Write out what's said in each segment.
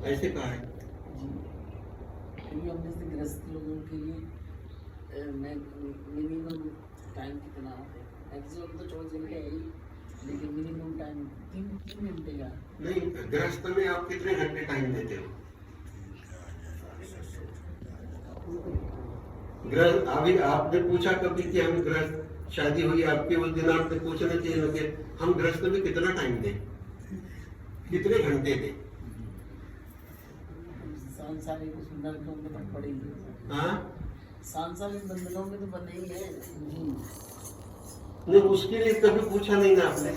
ऐसे कहा है जी। क्योंकि हम जैसे गृहस्थ लोगों के लिए मिनिमम टाइम कितना होता है? मैक्सिमम तो 24 घंटे है ही, लेकिन मिनिमम टाइम 3 घंटे का। नहीं, गृहस्थ में आप कितने घंटे टाइम देते हो? गृहस्थ अभी आपने पूछा कभी कि हम गृहस्थ, शादी हुई आपकी, उस दिन आपने पूछना चाहिए ना कि हम गृहस्थ में कितना टाइम दें, कितने घंटे दें? सांसारिक बंधनों में तो पड़ेगी। हाँ, सांसारिक बंधनों में तो बने ही है जी। नहीं, उसके लिए कभी पूछा नहीं ना आपने।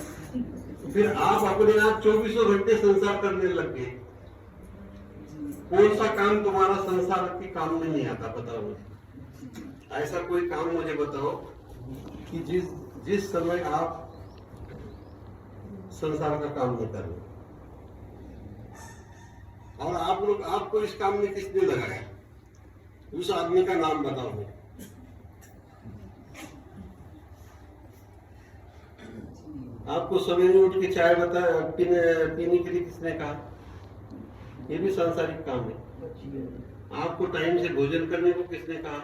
फिर आप अपने आप 24 घंटे संसार करने लग गए। कौन सा काम तुम्हारा संसार के काम में नहीं आता, बताओ मुझे। ऐसा कोई काम मुझे बताओ कि जिस समय आप संसार का काम नहीं कर रहे, और आप लोग, आपको इस काम में किसने लगाया? उस आदमी का नाम बताओ मुझे। आपको सवेरे उठ के चाय पीने के लिए किसने कहा? ये भी सांसारिक काम है। आपको टाइम से भोजन करने को किसने कहा?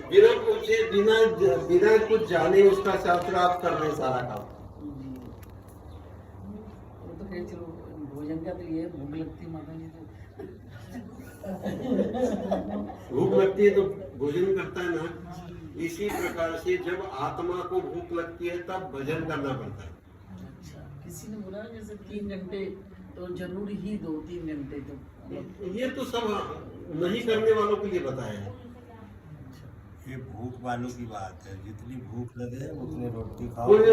बिना पूछे, बिना कुछ जाने उसका शास्त्र आप कर रहे हैं सारा काम। वो तो कहीं चलो भोजन का तो ये भूख लगती माता जी तो भूख लगती है तो भोजन करता है ना। इसी प्रकार से जब आत्मा को भूख लगती है तब भजन करना पड़ता है। अच्छा, किसी ने बोला जैसे 3 घंटे तो जरूरी ही 2-3 घंटे तो ये तो सब नहीं करने वालों के लिए बताया है। ये भूख वालों की बात है, जितनी भूख लगे उतनी रोटी खाओ। कोई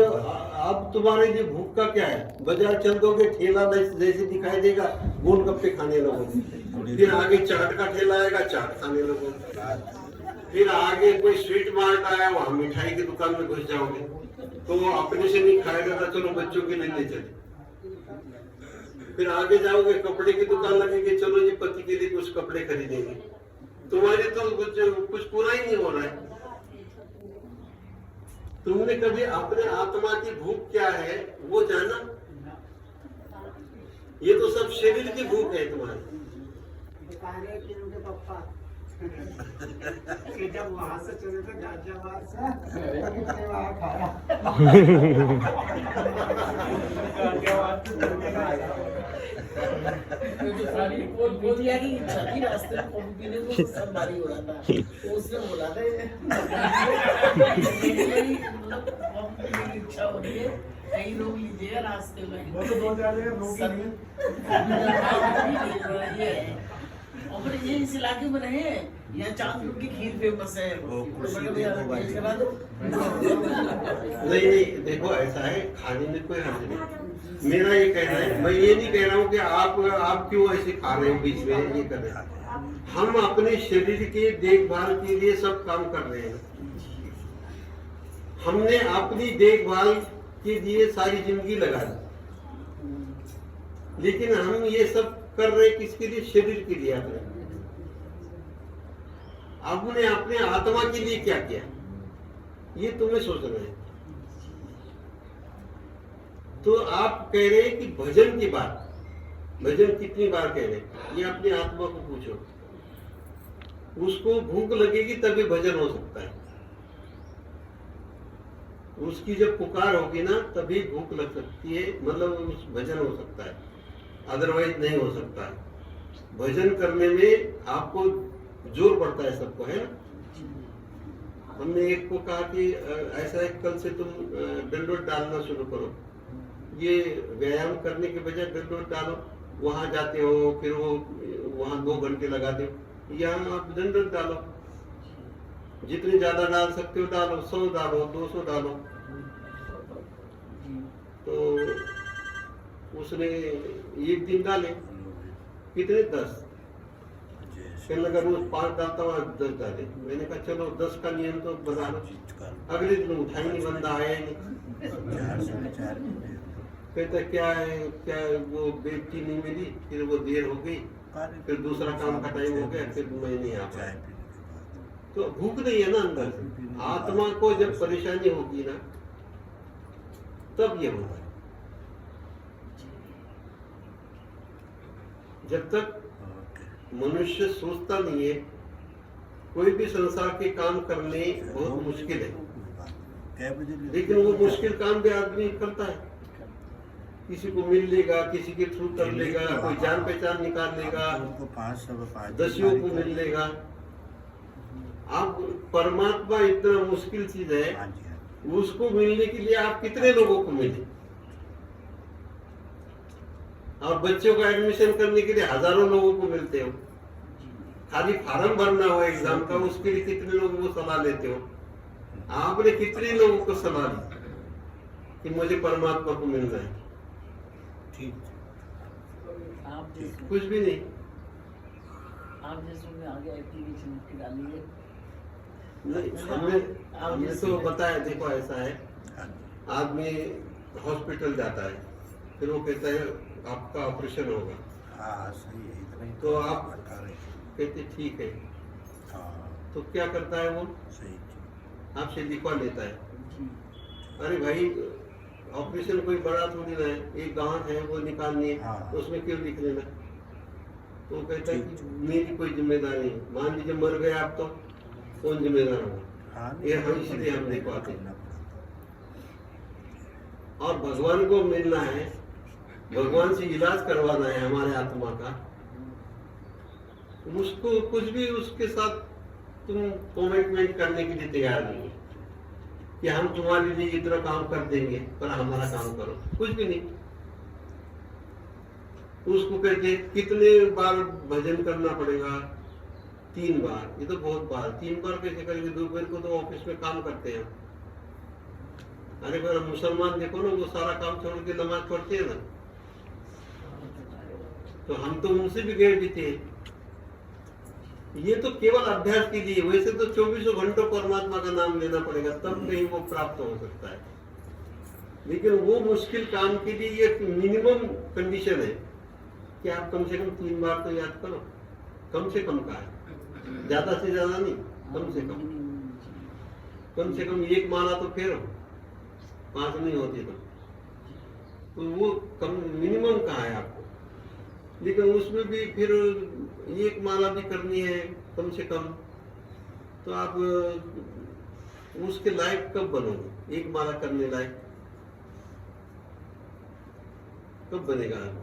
अब तुम्हारे लिए भूख का क्या है? बाजार चल दोगे, ठेला जैसे दिखाई देगा, गोलगप्पे खाने लगोगे। फिर आगे चाट का ठेला आएगा, चाट खाने लगोगे। फिर आगे कोई स्वीट मार्ट आया, वहां मिठाई की दुकान में घुस जाओगे। तो अपने से नहीं खाएगा तो चलो बच्चों के लिए ले चले। फिर आगे जाओगे, कपड़े की दुकान लगेगी, चलो जी पति के लिए कुछ कपड़े खरीदेंगे। तुम्हारे तो कुछ पूरा ही नहीं हो रहा है। तुमने कभी अपने आत्मा की भूख क्या है वो जाना? ये तो सब शरीर की भूख है तुम्हारी। कि जब वहां से चले थे गाजियाबाद से वहां खाया सारी बोलिया की इच्छा थी रास्ते में कॉफी पीने को, सब बारी हो रहा था तो उसने बोला था कॉफी पीने की इच्छा हो रही है, कहीं रोक लीजिए रास्ते में। वो तो 2 जगह रोकी नहीं। और फिर ये इस इलाके में रहे, यहाँ चांदपुर की खीर फेमस है, करा दो। नहीं, देखो ऐसा है, खाने में कोई हर्ज नहीं। मेरा ये कहना है, मैं ये नहीं कह रहा हूँ कि आप क्यों ऐसे खा रहे हो बीच में, ये कर रहे हैं। हम अपने शरीर के देखभाल के लिए सब काम कर रहे हैं। हमने अपनी देखभाल के लिए सारी जिंदगी लगा दी, लेकिन हम ये सब कर रहे किसके लिए? शरीर के लिए। आपने अपने आत्मा के लिए क्या किया, ये तुम्हें सोचना है। तो आप कह रहे हैं कि भजन की बात, भजन कितनी बार कह रहे हैं, ये अपनी आत्मा को पूछो। उसको भूख लगेगी तभी भजन हो सकता है। उसकी जब पुकार होगी ना तभी भूख लग सकती है, मतलब उस भजन हो सकता है, अदरवाइज नहीं हो सकता है। भजन करने में आपको जोर पड़ता है, सबको, है ना। हमने एक को कहा कि ऐसा है, कल से तुम दंडोत डालना शुरू करो। ये व्यायाम करने के बजाय दंडोत डालो, वहां जाते हो, फिर वो वहां 2 घंटे लगाते हो। यहाँ आप दंडोत डालो, जितने ज्यादा डाल सकते हो डालो, 100 डालो, 200 डालो। तो उसने एक दिन डाले, कितने? 10। कहने लगा रोज 5 डालता हूँ, 10 डाले। मैंने कहा चलो 10 का नियम तो बना लो। अगले दिन उठा ही नहीं, बंदा आया ही नहीं। कहता क्या है, क्या वो बेटी नहीं मिली, फिर वो देर हो गई, फिर दूसरा काम का टाइम हो गया, फिर मैं नहीं आ पाया। तो भूख नहीं है ना अंदर। आत्मा को जब परेशानी होगी ना तब ये होगा। जब तक ओके। मनुष्य सोचता नहीं है, कोई भी संसार के काम करने बहुत मुश्किल है, क्या बजे लेकिन वो मुश्किल काम भी आदमी करता है। किसी को मिल लेगा, किसी के थ्रू कर लेगा, कोई जान पहचान निकाल लेगा, उनको 5 दसियों को मिल लेगा। आप परमात्मा इतना मुश्किल चीज है, हाँ जी, हाँ जी। उसको मिलने के लिए आप कितने लोगों को मिले। और बच्चों का एडमिशन करने के लिए हजारों लोगों को मिलते हो, खाली फार्म भरना हो एग्जाम का, उसके लिए कितने लोगों को सलाह लेते हो। आपने कितने लोगों को सलाह दी कि मुझे परमात्मा को मिलना है? ठीक। आप जैसे कुछ भी नहीं। आप जैसों में आगे एप्लीकेशन लिख के डालिए। नहीं, हमने तो बताया, देखो ऐसा है, हाँ जी। आदमी हॉस्पिटल जाता है, फिर वो कहता है आपका ऑपरेशन होगा, हाँ सही है, इतना ही तो आप बता रहे हैं। कहते ठीक है, हाँ तो क्या करता है वो? सही। आपसे लिखवा लेता है। जी अरे भाई, ऑपरेशन कोई बड़ा थोड़ी ना है, एक गांठ है वो निकालनी है, हाँ। तो उसमें क्यों लिख लेना? तो वो कहता है कि मेरी कोई जिम्मेदारी नहीं, मान लीजिए मर गए आप, तो कौन जिम्मेदार होगा? हाँ ये हम इसलिए हम नहीं पाते। करना पड़ता। और भगवान को मिलना है, भगवान से इलाज करवाना है हमारे आत्मा का, उसको कुछ भी उसके साथ तुम कमिटमेंट करने के लिए तैयार नहीं है कि हम तुम्हारे लिए इतना काम कर देंगे, पर हमारा काम करो, कुछ भी नहीं। उसको कहते कितने बार भजन करना पड़ेगा? 3 बार। ये तो बहुत बार, 3 बार कैसे करेंगे? दोपहर को तो ऑफिस में काम करते हैं। अरे पर मुसलमान देखो ना, वो सारा काम छोड़ के नमाज पढ़ते हैं ना, तो हम तो उनसे भी गैर बीते हैं। ये तो केवल अभ्यास के लिए, वैसे तो 24 घंटों परमात्मा का नाम लेना पड़ेगा, तब कहीं वो प्राप्त हो सकता है। लेकिन वो मुश्किल काम के लिए एक मिनिमम कंडीशन है कि आप कम से कम 3 बार तो याद करो। कम से कम का है, ज्यादा से ज्यादा नहीं, कम से कम। कम से कम 1 माला तो फेरो, 5 नहीं होती तो वो कम मिनिमम का है आपको। लेकिन उसमें भी फिर 1 माला भी करनी है कम से कम, तो आप उसके लायक कब बनोगे? 1 माला करने लायक कब बनेगा आप?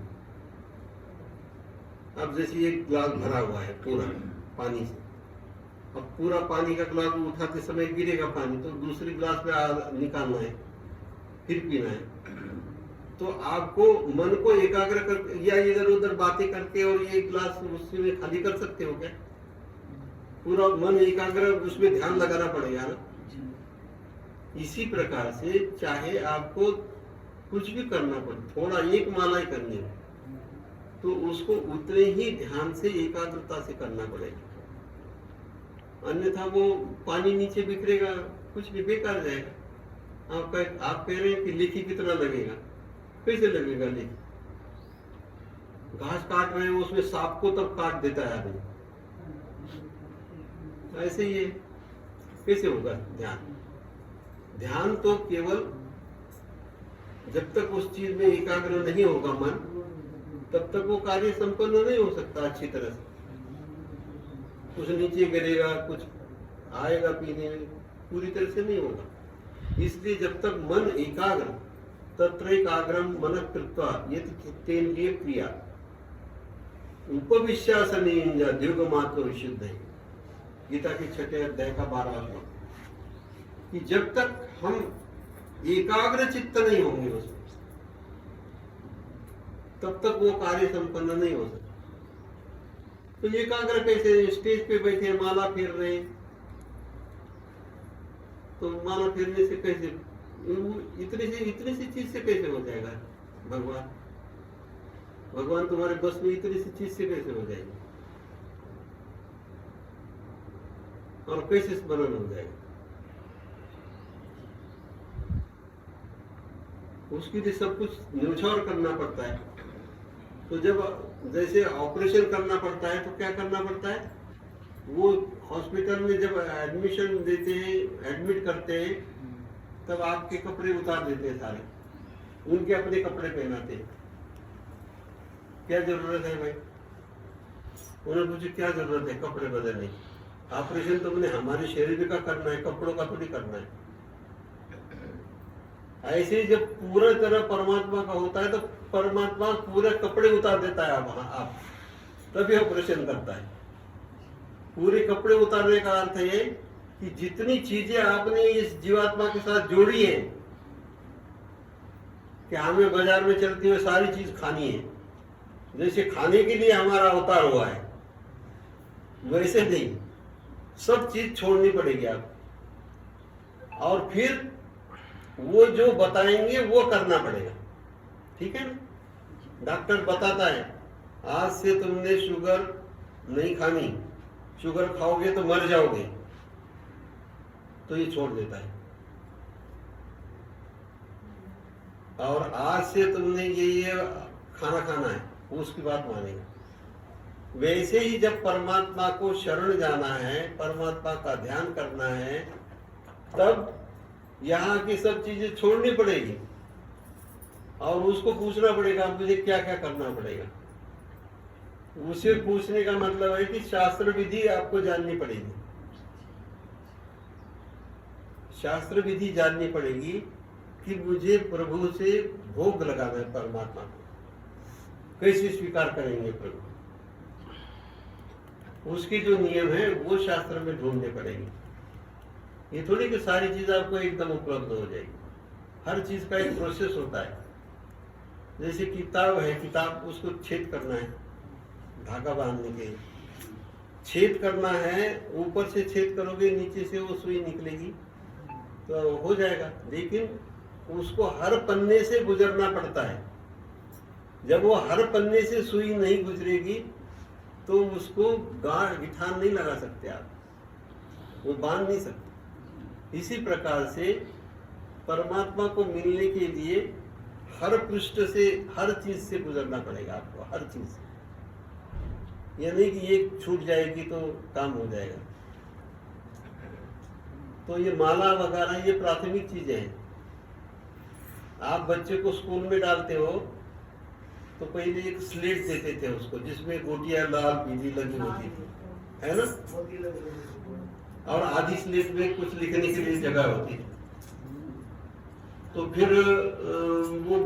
अब जैसे 1 गिलास भरा हुआ है पूरा पानी से, अब पूरा पानी का गिलास उठाते समय गिरेगा पानी, तो दूसरे गिलास में निकालना है, फिर पीना है। तो आपको मन को एकाग्र कर, या इधर उधर बातें करके और ये गिलास उसमें खाली कर सकते हो क्या? पूरा मन एकाग्र, उसमें ध्यान लगाना पड़ेगा ना। इसी प्रकार से चाहे आपको कुछ भी करना पड़े, थोड़ा 1 माला ही करनी है, तो उसको उतने ही ध्यान से एकाग्रता से करना पड़ेगा। अन्यथा वो पानी नीचे बिखरेगा, कुछ भी बेकार जाएगा। आप कह रहे हैं कि लेखी कितना लगेगा? कैसे लगेगा लेखी? घास काट रहे हैं, उसमें सांप को तब काट देता है आदमी, ऐसे ही है। कैसे होगा ध्यान? ध्यान तो केवल जब तक उस चीज में एकाग्र नहीं होगा मन, तब तक वो कार्य संपन्न नहीं हो सकता अच्छी तरह से। कुछ नीचे गिरेगा, कुछ आएगा पीने में, पूरी तरह से नहीं होगा। इसलिए जब तक मन एकाग्र, तत्रैकाग्रम मनः कृत्वा यत् तेन्द्रिय क्रिया उपविश्यासने द्युगमात्म विशुद्ध है। गीता के 6 अध्याय का 12वां श्लोक, कि जब तक हम एकाग्र चित्त नहीं होंगे उसमें, तब तक वो कार्य संपन्न नहीं हो सकता। तो एकाग्र कैसे? स्टेज पे बैठे माला फेर रहे हैं, तो माला फेरने से कैसे, इतनी सी चीज से कैसे हो जाएगा भगवान? भगवान तुम्हारे बस में इतनी सी चीज से कैसे हो जाएगी? और कैसे स्मरण हो जाएगा? उसके लिए सब कुछ न्यौछावर करना पड़ता है। तो जब जैसे ऑपरेशन करना पड़ता है, तो क्या करना पड़ता है? वो हॉस्पिटल में जब एडमिशन देते हैं, एडमिट करते हैं, तब आपके कपड़े उतार देते हैं सारे, उनके अपने कपड़े पहनाते हैं। क्या जरूरत है भाई? उन्होंने पूछा क्या जरूरत है कपड़े बदलने की? ऑपरेशन तो मैंने हमारे शरीर का करना है, कपड़ों का थोड़ी करना है। ऐसे ही जब पूरा तरह परमात्मा का होता है तो परमात्मा पूरे कपड़े उतार देता है आप तभी ऑपरेशन करता है। पूरे कपड़े उतारने का अर्थ है कि जितनी चीजें आपने इस जीवात्मा के साथ जोड़ी है कि हमें बाजार में चलती हुई सारी चीज खानी है, जैसे खाने के लिए हमारा अवतार हुआ है वैसे नहीं, सब चीज छोड़नी पड़ेगी आप, और फिर वो जो बताएंगे वो करना पड़ेगा। ठीक है ना? डॉक्टर बताता है आज से तुमने शुगर नहीं खानी, शुगर खाओगे तो मर जाओगे, तो ये छोड़ देता है। और आज से तुमने ये खाना खाना है, वो उसकी बात मानेगा। वैसे ही जब परमात्मा को शरण जाना है, परमात्मा का ध्यान करना है, तब यहाँ की सब चीजें छोड़नी पड़ेगी और उसको पूछना पड़ेगा मुझे क्या क्या करना पड़ेगा। उसे पूछने का मतलब है कि शास्त्र विधि आपको जाननी पड़ेगी, शास्त्र विधि जाननी पड़ेगी कि मुझे प्रभु से भोग लगाना है, परमात्मा को कैसे स्वीकार करेंगे प्रभु, उसके जो नियम है वो शास्त्र में ढूंढने पड़ेंगे। ये थोड़ी कि सारी चीज आपको एकदम उपलब्ध हो जाएगी, हर चीज का एक प्रोसेस होता है। जैसे किताब है, किताब उसको छेद करना है, धागा बांधने के छेद करना है, ऊपर से छेद करोगे नीचे से वो सुई निकलेगी तो हो जाएगा, लेकिन उसको हर पन्ने से गुजरना पड़ता है। जब वो हर पन्ने से सुई नहीं गुजरेगी तो उसको गिठान नहीं लगा सकते आप, वो बांध नहीं सकते। इसी प्रकार से परमात्मा को मिलने के लिए हर पृष्ठ से, हर चीज से गुजरना पड़ेगा आपको, हर चीज से। यह नहीं कि एक छूट जाएगी तो काम हो जाएगा। तो ये माला वगैरह ये प्राथमिक चीजें हैं। आप बच्चे को स्कूल में डालते हो तो पहले एक स्लेट देते थे उसको जिसमें गोटियां लाल पीली लगी होती थी, है ना? और आधी स्लेट में कुछ लिखने के लिए जगह होती है। तो फिर वो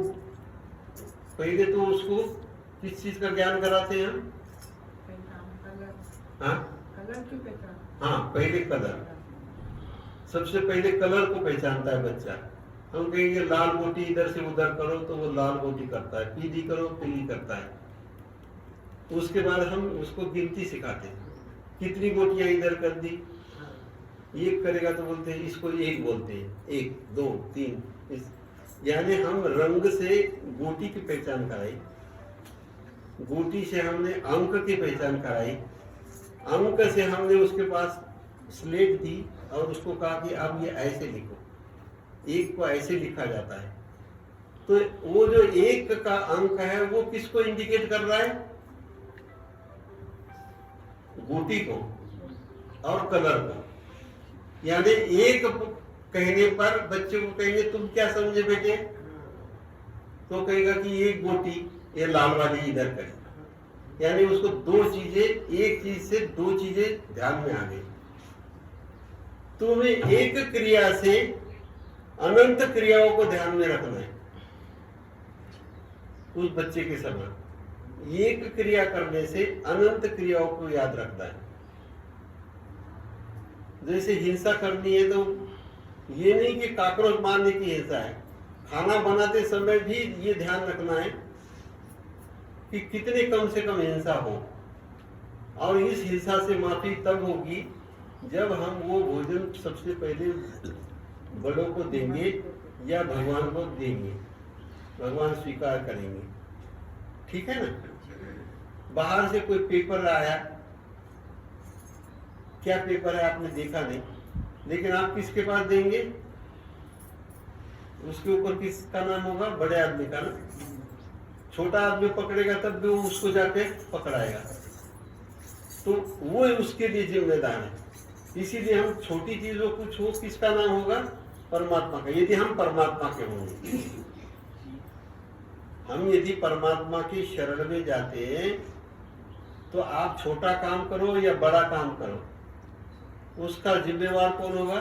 पहले तो उसको किस चीज का ज्ञान कराते हैं हम? हाँ, पहले कलर, सबसे पहले कलर को पहचानता है बच्चा। हम कहेंगे लाल गोटी इधर से उधर करो तो वो लाल गोटी करता है, पीली करो पीली करता है। उसके बाद हम उसको गिनती सिखाते हैं, कितनी गोटियां इधर कर दी, एक करेगा तो बोलते हैं इसको एक बोलते हैं, 1 2 3। यानी हम रंग से गोटी की पहचान कराई, गोटी से हमने अंक की पहचान कराई, अंक से हमने उसके पास स्लेट दी और उसको कहा कि आप ये ऐसे लिखो, एक को ऐसे लिखा जाता है। तो वो जो एक का अंक है वो किसको इंडिकेट कर रहा है? गोटी को और कलर को। यानी एक कहने पर बच्चे को कहेंगे तुम क्या समझे बेटे, तो कहेगा कि एक गोटी ये लाल वाली इधर करे। यानी उसको दो चीजें, एक चीज से दो चीजें ध्यान में आ गई। तुम्हें एक क्रिया से अनंत क्रियाओं को ध्यान में रखना है। उस बच्चे के समान एक क्रिया करने से अनंत क्रियाओं को याद रखता है। जैसे हिंसा करनी है तो ये नहीं कि काकरोच मारने की हिंसा है, खाना बनाते समय भी ये ध्यान रखना है कि कितने कम से कम हिंसा हो। और इस हिंसा से माफी तब होगी जब हम वो भोजन सबसे पहले बड़ों को देंगे या भगवान को देंगे, भगवान स्वीकार करेंगे। ठीक है ना? बाहर से कोई पेपर आया, क्या पेपर है आपने देखा नहीं, लेकिन आप किसके पास देंगे? उसके ऊपर किसका नाम होगा? बड़े आदमी का ना। छोटा आदमी पकड़ेगा तब भी वो उसको जाके पकड़ाएगा, तो वो उसके लिए जिम्मेदार है। इसीलिए हम छोटी चीजों कुछ हो, किसका नाम होगा? परमात्मा का। यदि हम परमात्मा के होंगे, हम यदि परमात्मा की शरण में जाते हैं तो आप छोटा काम करो या बड़ा काम करो, उसका जिम्मेवार कौन होगा?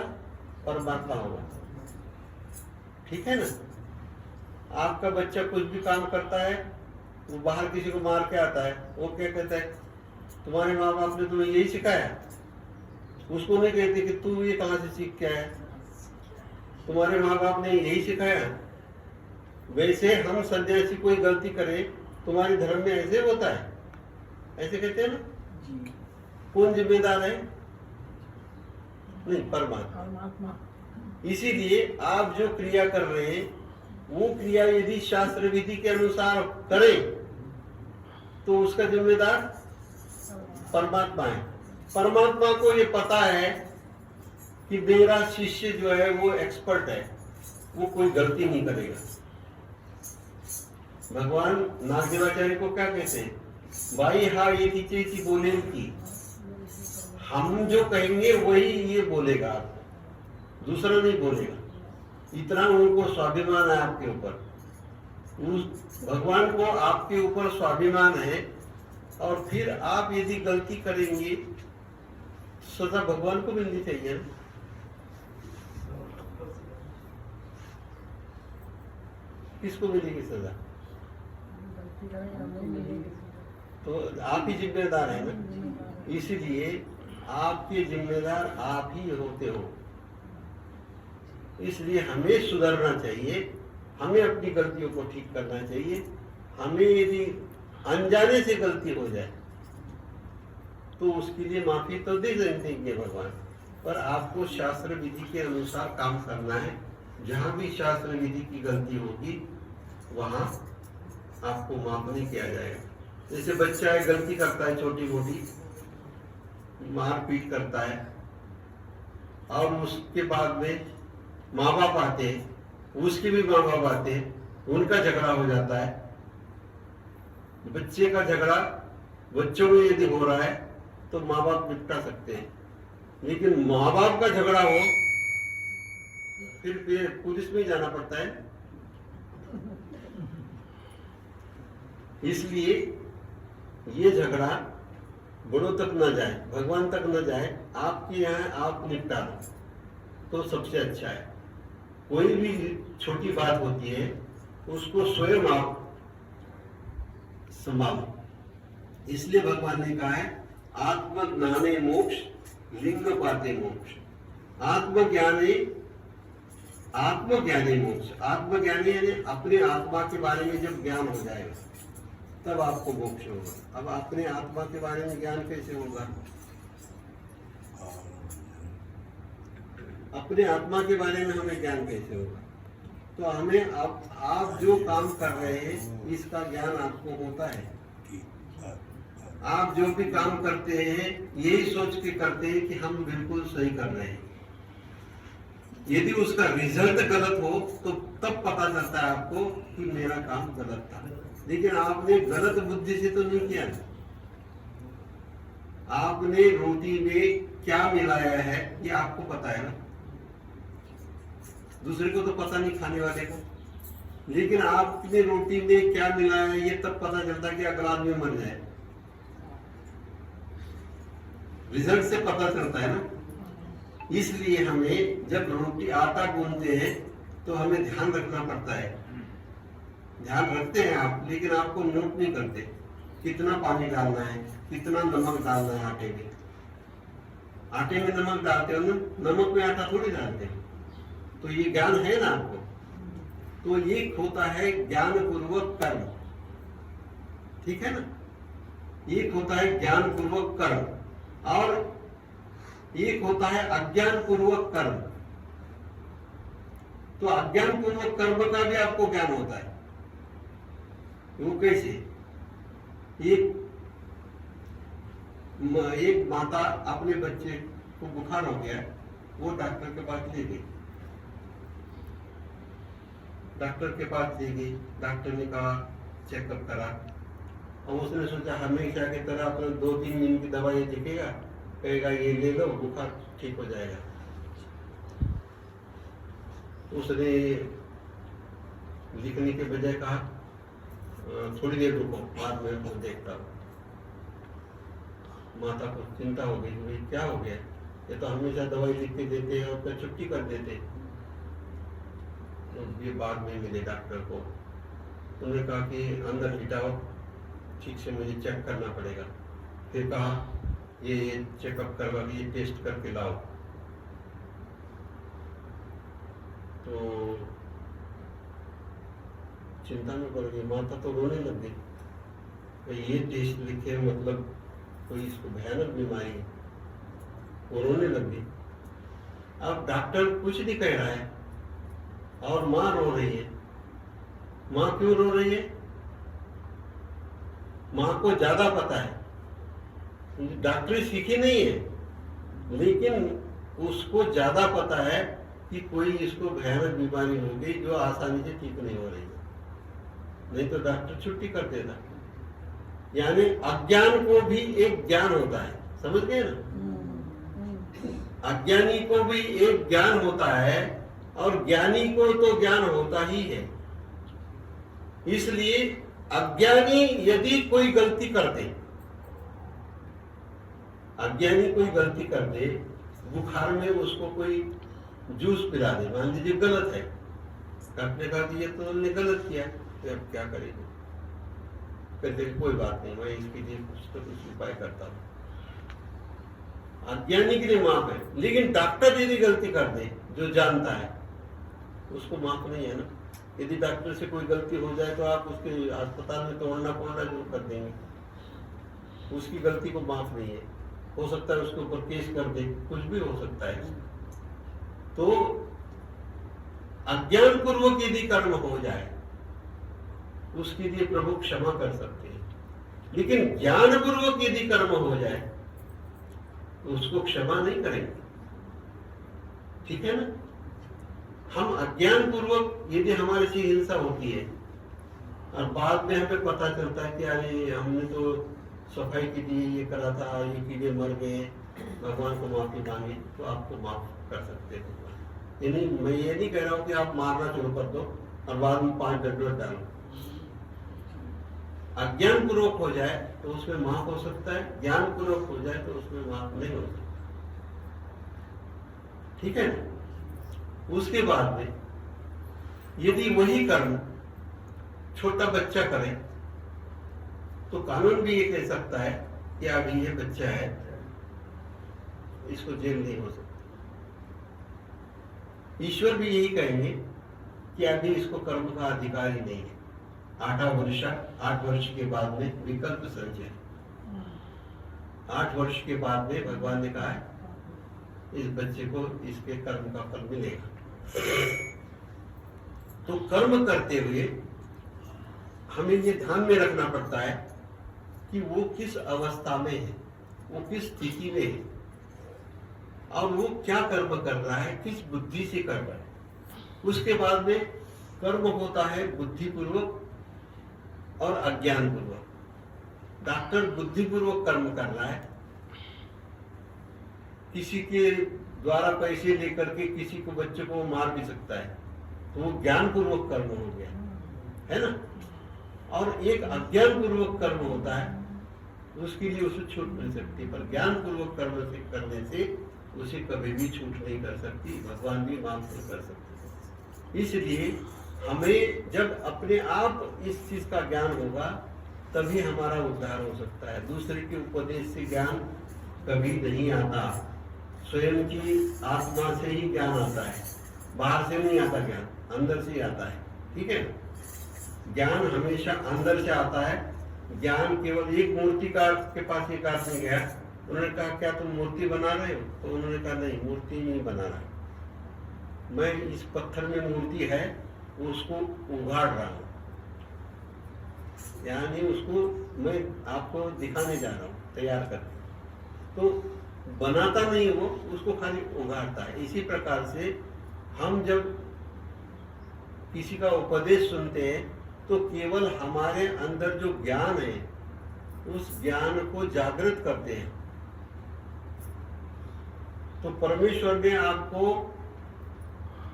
परमात्मा होगा। ठीक है ना? आपका बच्चा कुछ भी काम करता है, वो बाहर किसी को मार के आता है, वो क्या कहता है? तुम्हारे माँ बाप ने तुम्हें यही सिखाया? उसको नहीं कहते कि तू ये कहाँ से सीख के आया, तुम्हारे माँ बाप ने यही सिखाया। वैसे हम सन्यासी कोई गलती करे, तुम्हारे धर्म में ऐसे होता है, ऐसे कहते हैं ना? जी। कौन जिम्मेदार है? नहीं, परमात्मा। परमात्मा। इसीलिए आप जो क्रिया कर रहे हैं, वो क्रिया यदि शास्त्र विधि के अनुसार करें तो उसका जिम्मेदार परमात्मा है। परमात्मा को ये पता है कि मेरा शिष्य जो है वो एक्सपर्ट है, वो कोई गलती नहीं करेगा। भगवान नागदेवाचार्य को क्या कहते हैं? भाई हाँ ये चीज बोले की, हम जो कहेंगे वही ये बोलेगा, दूसरा नहीं बोलेगा। इतना उनको स्वाभिमान है आपके ऊपर, उस भगवान को आपके ऊपर स्वाभिमान है। और फिर आप यदि गलती करेंगे, सजा भगवान को मिलनी चाहिए ना? किसको मिलेगी सजा? तो आप ही जिम्मेदार है ना। इसीलिए आपके जिम्मेदार आप ही होते हो। इसलिए हमें सुधरना चाहिए, हमें अपनी गलतियों को ठीक करना चाहिए। हमें यदि अनजाने से गलती हो जाए तो उसके लिए माफी तो दे देंगे भगवान, पर आपको शास्त्र विधि के अनुसार काम करना है। जहां भी शास्त्र विधि की गलती होगी वहां आपको माफ नहीं किया जाएगा। जैसे बच्चा है, गलती करता है, छोटी मोटी मारपीट करता है, और उसके बाद में माँ बाप आते हैं, उसके भी माँ बाप आते हैं, उनका झगड़ा हो जाता है। बच्चे का झगड़ा बच्चों में यदि हो रहा है तो माँ बाप निपटा सकते हैं, लेकिन माँ बाप का झगड़ा हो फिर पुलिस में जाना पड़ता है। इसलिए ये झगड़ा बड़ों तक न जाए, भगवान तक न जाए, आपके यहाँ आप निपटा दो तो सबसे अच्छा है। कोई भी छोटी बात होती है उसको स्वयं आप संभालो। इसलिए भगवान ने कहा है आत्मज्ञाने मोक्ष लिंग पाते मोक्ष। आत्मज्ञाने मोक्ष। आत्मज्ञानी यानी अपने आत्मा के बारे में जब ज्ञान हो जाएगा तब आपको मोक्ष होगा। अब अपने आत्मा के बारे में ज्ञान कैसे होगा? अपने आत्मा के बारे में हमें ज्ञान कैसे होगा? तो हमें आप जो काम कर रहे हैं इसका ज्ञान आपको होता है। आप जो भी काम करते हैं यही सोच के करते हैं कि हम बिल्कुल सही कर रहे हैं। यदि उसका रिजल्ट गलत हो तो तब पता चलता है आपको कि मेरा काम गलत था, लेकिन आपने गलत बुद्धि से तो नहीं किया। आपने रोटी में क्या मिलाया है ये आपको पता है ना, दूसरे को तो पता नहीं, खाने वाले को। लेकिन आपने रोटी में क्या मिलाया है ये तब पता चलता है कि अगला आदमी मर जाए। रिजल्ट से पता चलता है ना। इसलिए हमें जब रोटी आटा गूंथते हैं तो हमें ध्यान रखना पड़ता है। ध्यान रखते हैं आप, लेकिन आपको नोट नहीं करते कितना पानी डालना है, कितना नमक डालना है आटे में। आटे में नमक डालते हो ना, नमक में आटा थोड़ी डालते हैं। तो ये ज्ञान है ना आपको। तो ये होता है ज्ञान पूर्वक कर्म, ठीक है ना। एक होता है ज्ञान पूर्वक कर्म और एक होता है अज्ञान पूर्वक कर्म। तो अज्ञान पूर्वक कर्म का भी आपको ज्ञान होता है। वो कैसे? एक माता अपने बच्चे को बुखार हो गया, वो डॉक्टर के पास ले गई। डॉक्टर के पास ले गई, डॉक्टर ने कहा चेकअप करा, और उसने सोचा हमेशा की तरह अपने 2-3 दिन की दवाई लिखेगा, कहेगा ये ले लो बुखार ठीक हो जाएगा। उसने लिखने के बजाय कहा थोड़ी देर रुको, बाद में देखता हूँ। माता को चिंता हो गई, भाई क्या हो गया, ये तो हमेशा दवाई लिख के देते हैं और फिर छुट्टी कर देते हैं। तो ये बाद में मिले डॉक्टर को, उन्होंने कहा कि अंदर लिटाओ, ठीक से मुझे चेक करना पड़ेगा। फिर कहा ये चेकअप करवा के ये टेस्ट करके लाओ। तो चिंता में पड़ गई, माता तो रोने लग गई, तो ये टेस्ट लिखे मतलब कोई इसको भयानक बीमारी है, वो रोने लग गई। अब डॉक्टर कुछ नहीं कह रहा है और माँ रो रही है। माँ क्यों रो रही है? माँ को ज्यादा पता है, डॉक्टरी सीखी नहीं है, लेकिन उसको ज्यादा पता है कि कोई इसको भयानक बीमारी हो गई जो आसानी से ठीक नहीं हो रही है, नहीं तो डॉक्टर छुट्टी कर देता। यानी अज्ञान को भी एक ज्ञान होता है, समझ गए ना? अज्ञानी को भी एक ज्ञान होता है और ज्ञानी को तो ज्ञान होता ही है। इसलिए अज्ञानी यदि कोई गलती कर दे, अज्ञानी कोई गलती कर दे, बुखार में उसको कोई जूस पिला दे, मान लीजिए गलत है, डॉक्टर ने कहा कि ये तो उन्होंने गलत किया, तो अब क्या करेंगे? कहते कोई बात नहीं, मैं इसके लिए कुछ तो कुछ उपाय करता हूँ। अज्ञानी के लिए माफ है, लेकिन डॉक्टर यदि गलती कर दे जो जानता है, उसको माफ नहीं है ना। यदि डॉक्टर से कोई गलती हो जाए तो आप उसके अस्पताल में तोड़ना फोड़ना जो कर देंगे, उसकी गलती को माफ नहीं है। हो सकता है उसके ऊपर केस कर दे, कुछ भी हो सकता है। तो अज्ञान पूर्वक यदि कर्म हो जाए उसके लिए प्रभु क्षमा कर सकते हैं, लेकिन ज्ञान पूर्वक यदि कर्म हो जाए तो उसको क्षमा नहीं करेंगे। ठीक है ना? हम अज्ञान पूर्वक यदि हमारे से हिंसा होती है और बाद में हमें पता चलता है कि अरे हमने तो सफाई के लिए ये करा था, ये कीड़े मर गए, भगवान को माफी मांगी, तो आपको माफ कर सकते हैं भगवान। यानी मैं ये नहीं कह रहा हूँ कि आप मारना शुरू कर दो और बाद में 5 डंडों डालो। अज्ञान पूर्वक हो जाए तो उसमें माफ हो सकता है, ज्ञान पूर्वक हो जाए तो उसमें माफ नहीं हो सकता। ठीक है ना? उसके बाद में यदि वही कर्म छोटा बच्चा करे तो कानून भी ये कह सकता है कि अभी ये बच्चा है, इसको जेल नहीं हो सकती। ईश्वर भी यही कहेंगे कि अभी इसको कर्म का अधिकार ही नहीं है। 8 वर्ष के बाद में विकल्प संचय, 8 वर्ष के बाद में भगवान ने कहा है इस बच्चे को इसके कर्म का फल मिलेगा। तो कर्म करते हुए हमें ये ध्यान में रखना पड़ता है कि वो किस अवस्था में है, वो किस स्थिति में है और वो क्या कर्म कर रहा है, किस बुद्धि से कर रहा है। उसके बाद में कर्म होता है बुद्धिपूर्वक और अज्ञान पूर्वक। डॉक्टर बुद्धिपूर्वक कर्म कर रहा है, किसी के द्वारा पैसे लेकर के किसी को बच्चे को मार भी सकता है, तो वो ज्ञान पूर्वक कर्म हो गया, है ना। और एक अज्ञान पूर्वक कर्म होता है, उसके लिए उसे छूट मिल सकती है, पर ज्ञान पूर्वक कर्म से करने से उसे कभी भी छूट नहीं कर सकती, भगवान भी माफ नहीं कर सकते। इसलिए हमें जब अपने आप इस चीज का ज्ञान होगा तभी हमारा उद्धार हो सकता है। दूसरे के उपदेश से ज्ञान कभी नहीं आता, स्वयं की आत्मा से ही ज्ञान आता है, बाहर से नहीं आता ज्ञान, अंदर से ही आता है। ठीक है, ज्ञान हमेशा अंदर से आता है। ज्ञान केवल एक मूर्तिकार के पास एक आदमी गया, उन्होंने कहा क्या तुम मूर्ति बना रहे हो? तो उन्होंने कहा नहीं, मूर्ति नहीं बना रहा, मैं इस पत्थर में मूर्ति है उसको उगाड़ रहा हूँ, यानी उसको मैं आपको दिखाने जा रहा हूँ तैयार करके। तो बनाता नहीं वो, उसको खाली उगाड़ता है। इसी प्रकार से हम जब किसी का उपदेश सुनते हैं तो केवल हमारे अंदर जो ज्ञान है उस ज्ञान को जागृत करते हैं। तो परमेश्वर ने आपको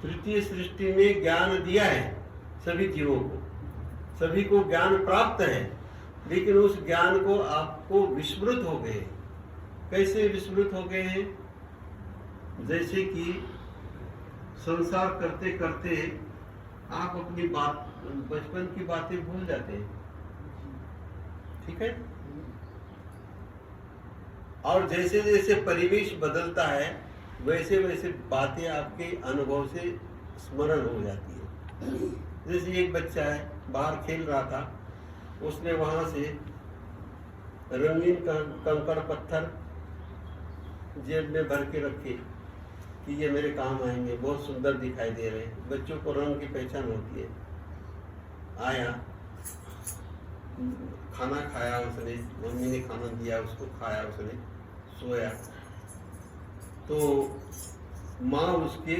तृतीय सृष्टि में ज्ञान दिया है, सभी जीवों को, सभी को ज्ञान प्राप्त है, लेकिन उस ज्ञान को आपको विस्मृत हो गए, कैसे विस्मृत हो गए हैं? जैसे कि संसार करते करते आप अपनी बात, बचपन की बातें भूल जाते हैं, ठीक है? और जैसे जैसे परिवेश बदलता है वैसे वैसे बातें आपके अनुभव से स्मरण हो जाती है। जैसे एक बच्चा है, बाहर खेल रहा था, उसने वहां से रंगीन कंकड़ पत्थर जेब में भर के रखे कि ये मेरे काम आएंगे, बहुत सुंदर दिखाई दे रहे हैं। बच्चों को रंग की पहचान होती है। आया, खाना खाया उसने, मम्मी ने खाना दिया उसको, खाया उसने, सोया। तो माँ उसके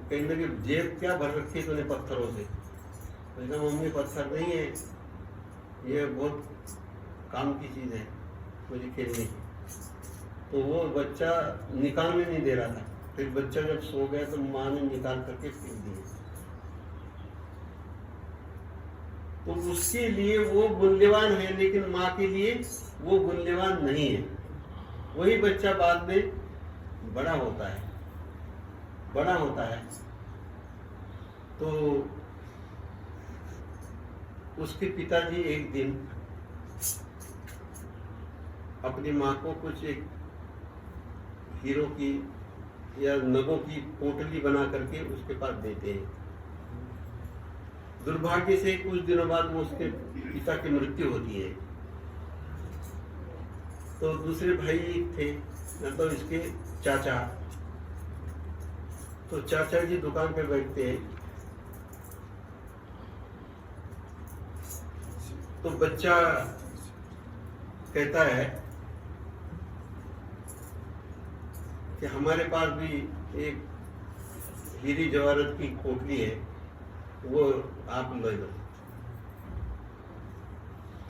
कहीं लगे जेब क्या भर रखी है तूने पत्थरों से? मैंने कहा मम्मी पत्थर नहीं है, ये बहुत काम की चीज है मुझे खेलने की। तो वो बच्चा निकालने नहीं दे रहा था। फिर बच्चा जब सो गया तो माँ ने निकाल करके फेंक दिए। तो उसके लिए वो मूल्यवान है, लेकिन माँ के लिए वो मूल्यवान नहीं है। वही बच्चा बाद में बड़ा होता है, बड़ा होता है तो उसके पिताजी एक दिन अपनी माँ को कुछ एक हीरो की या नगों की पोटली बना करके उसके पास देते हैं। दुर्भाग्य से कुछ दिनों बाद वो उसके पिता की मृत्यु होती है। तो दूसरे भाई थे, मतलब इसके चाचा। तो चाचा जी दुकान पे बैठते हैं। तो बच्चा कहता है कि हमारे पास भी एक हीरी जवाहरत की पोटली है, वो आप ले लो।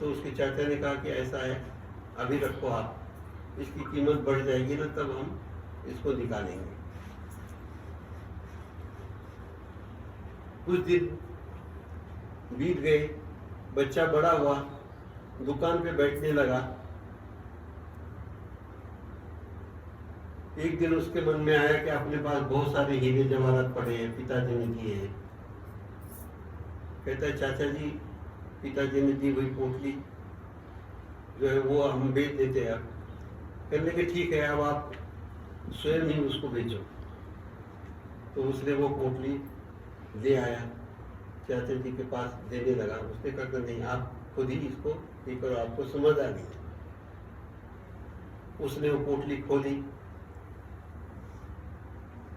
तो उसके चाचा ने कहा कि ऐसा है, अभी रखो आप, इसकी कीमत बढ़ जाएगी ना तब हम इसको निकालेंगे। कुछ दिन बीत गए, बच्चा बड़ा हुआ, दुकान पे बैठने लगा। एक दिन उसके मन में आया कि अपने पास बहुत सारे हीरे जवाहरात पड़े हैं, पिताजी ने दिए हैं। कहता है चाचा जी, पिताजी ने दी हुई पोटली जो है वो हम बेच देते हैं। अब कहने लगे ठीक है, अब आप स्वयं ही उसको बेचो। तो उसने वो पोटली ले आया, चाचा जी के पास देने लगा। उसने कहा नहीं, आप खुद ही इसको ये करो, आपको समझ आ गई। उसने वो पोटली खोली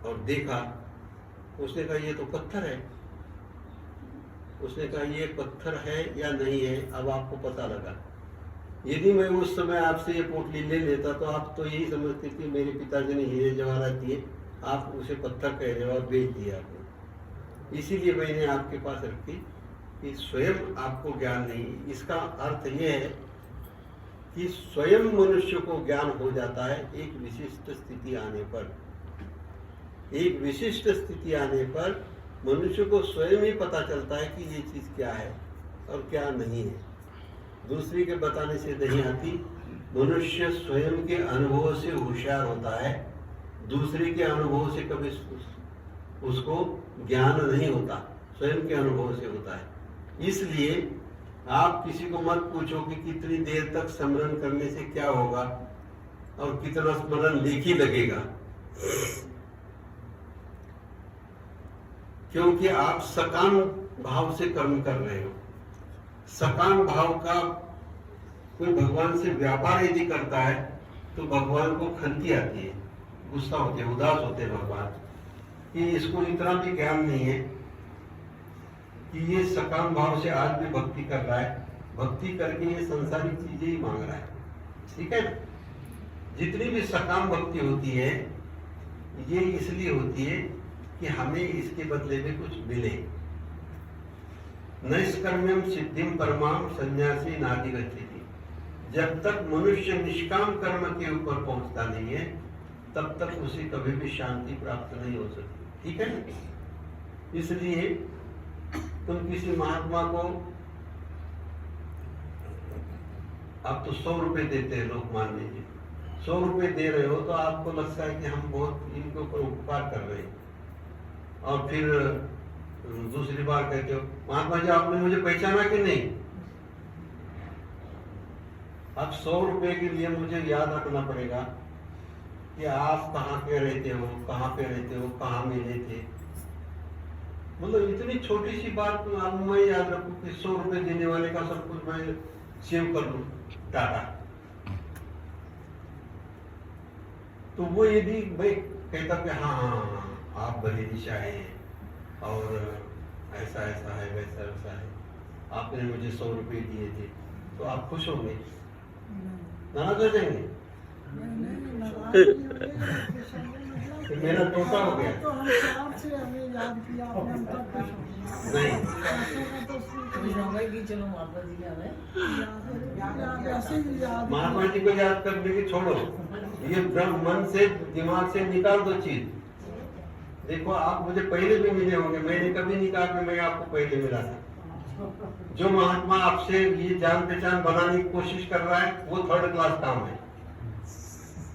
और देखा। उसने कहा ये तो पत्थर है। उसने कहा ये पत्थर है या नहीं है अब आपको पता लगा। यदि मैं उस समय आपसे ये पोटली ले लेता तो आप तो यही समझते कि मेरे पिताजी ने हीरे जवाहरात दिए, आप उसे पत्थर का जवाब बेच दिया आपने। इसीलिए मैंने आपके पास रखी कि स्वयं आपको ज्ञान नहीं। इसका अर्थ यह है कि स्वयं मनुष्य को ज्ञान हो जाता है एक विशिष्ट स्थिति आने पर। एक विशिष्ट स्थिति आने पर मनुष्य को स्वयं ही पता चलता है कि ये चीज क्या है और क्या नहीं है, दूसरी के बताने से नहीं आती। मनुष्य स्वयं के अनुभव से होशियार होता है, दूसरे के अनुभव से कभी उसको ज्ञान नहीं होता, स्वयं के अनुभव से होता है। इसलिए आप किसी को मत पूछो कि कितनी देर तक स्मरण करने से क्या होगा और कितना स्मरण लेखी लगेगा, क्योंकि आप सकाम भाव से कर्म कर रहे हो। सकाम भाव का कोई भगवान से व्यापार यदि करता है तो भगवान को खंती आती है, गुस्सा होते हैं, उदास होते हैं भगवान कि इसको इतना भी ज्ञान नहीं है कि ये सकाम भाव से आज भी भक्ति कर रहा है, भक्ति करके ये संसारी चीजें ही मांग रहा है। ठीक है, जितनी भी सकाम भक्ति होती है ये इसलिए होती है कि हमें इसके बदले में कुछ मिले। नैष्कर्म्यम सिद्धिम परमाम सन्यासी नाधिगच्छति। जब तक मनुष्य निष्काम कर्म के ऊपर पहुंचता नहीं है तब तक उसे कभी भी शांति प्राप्त नहीं हो सकती। ठीक है, इसलिए तुम किसी महात्मा को आप तो 100 रुपए देते हैं लोग मान लीजिए, 100 रुपए दे रहे हो तो आपको लगता है कि हम बहुत इनके ऊपर उपकार कर रहे हैं, और फिर दूसरी बार कहते हो महात्मा जी आपने मुझे पहचाना कि नहीं। अब 100 रुपए के लिए मुझे याद रखना पड़ेगा कि आप कहाँ पे रहते हो, कहाँ पे रहते हो, कहाँ मिले थे। मतलब इतनी छोटी सी बात अब मैं याद रखूं कि 100 रुपए देने वाले का सब कुछ मैं सेव कर लूं डाटा। तो वो यदि भाई कहता कि हाँ हाँ हाँ आप बरेली से आए हैं और ऐसा ऐसा है वैसा वैसा है, आपने मुझे 100 रुपए दिए थे, तो आप खुश होंगे, नाराज हो जाएंगे। तो मेरा टोटा हो गया। तो हम चार से हमें याद किया आपने, हम तब खुश हो गए। नहीं ऐसा का तो खुश हो गए कि चलो महात्मा जी ने हमें याद ऐसे ही याद महात्मा जी को याद करने की छोड़ो, ये ब्रह्म मन से दिमाग से निकाल दो चीज। देखो आप मुझे पहले भी मिले होंगे, मैंने कभी नहीं कहा कि मैं आपको पहले मिला था। जो महात्मा आपसे ये जान पहचान बनाने की कोशिश कर रहा है वो 3rd क्लास काम है।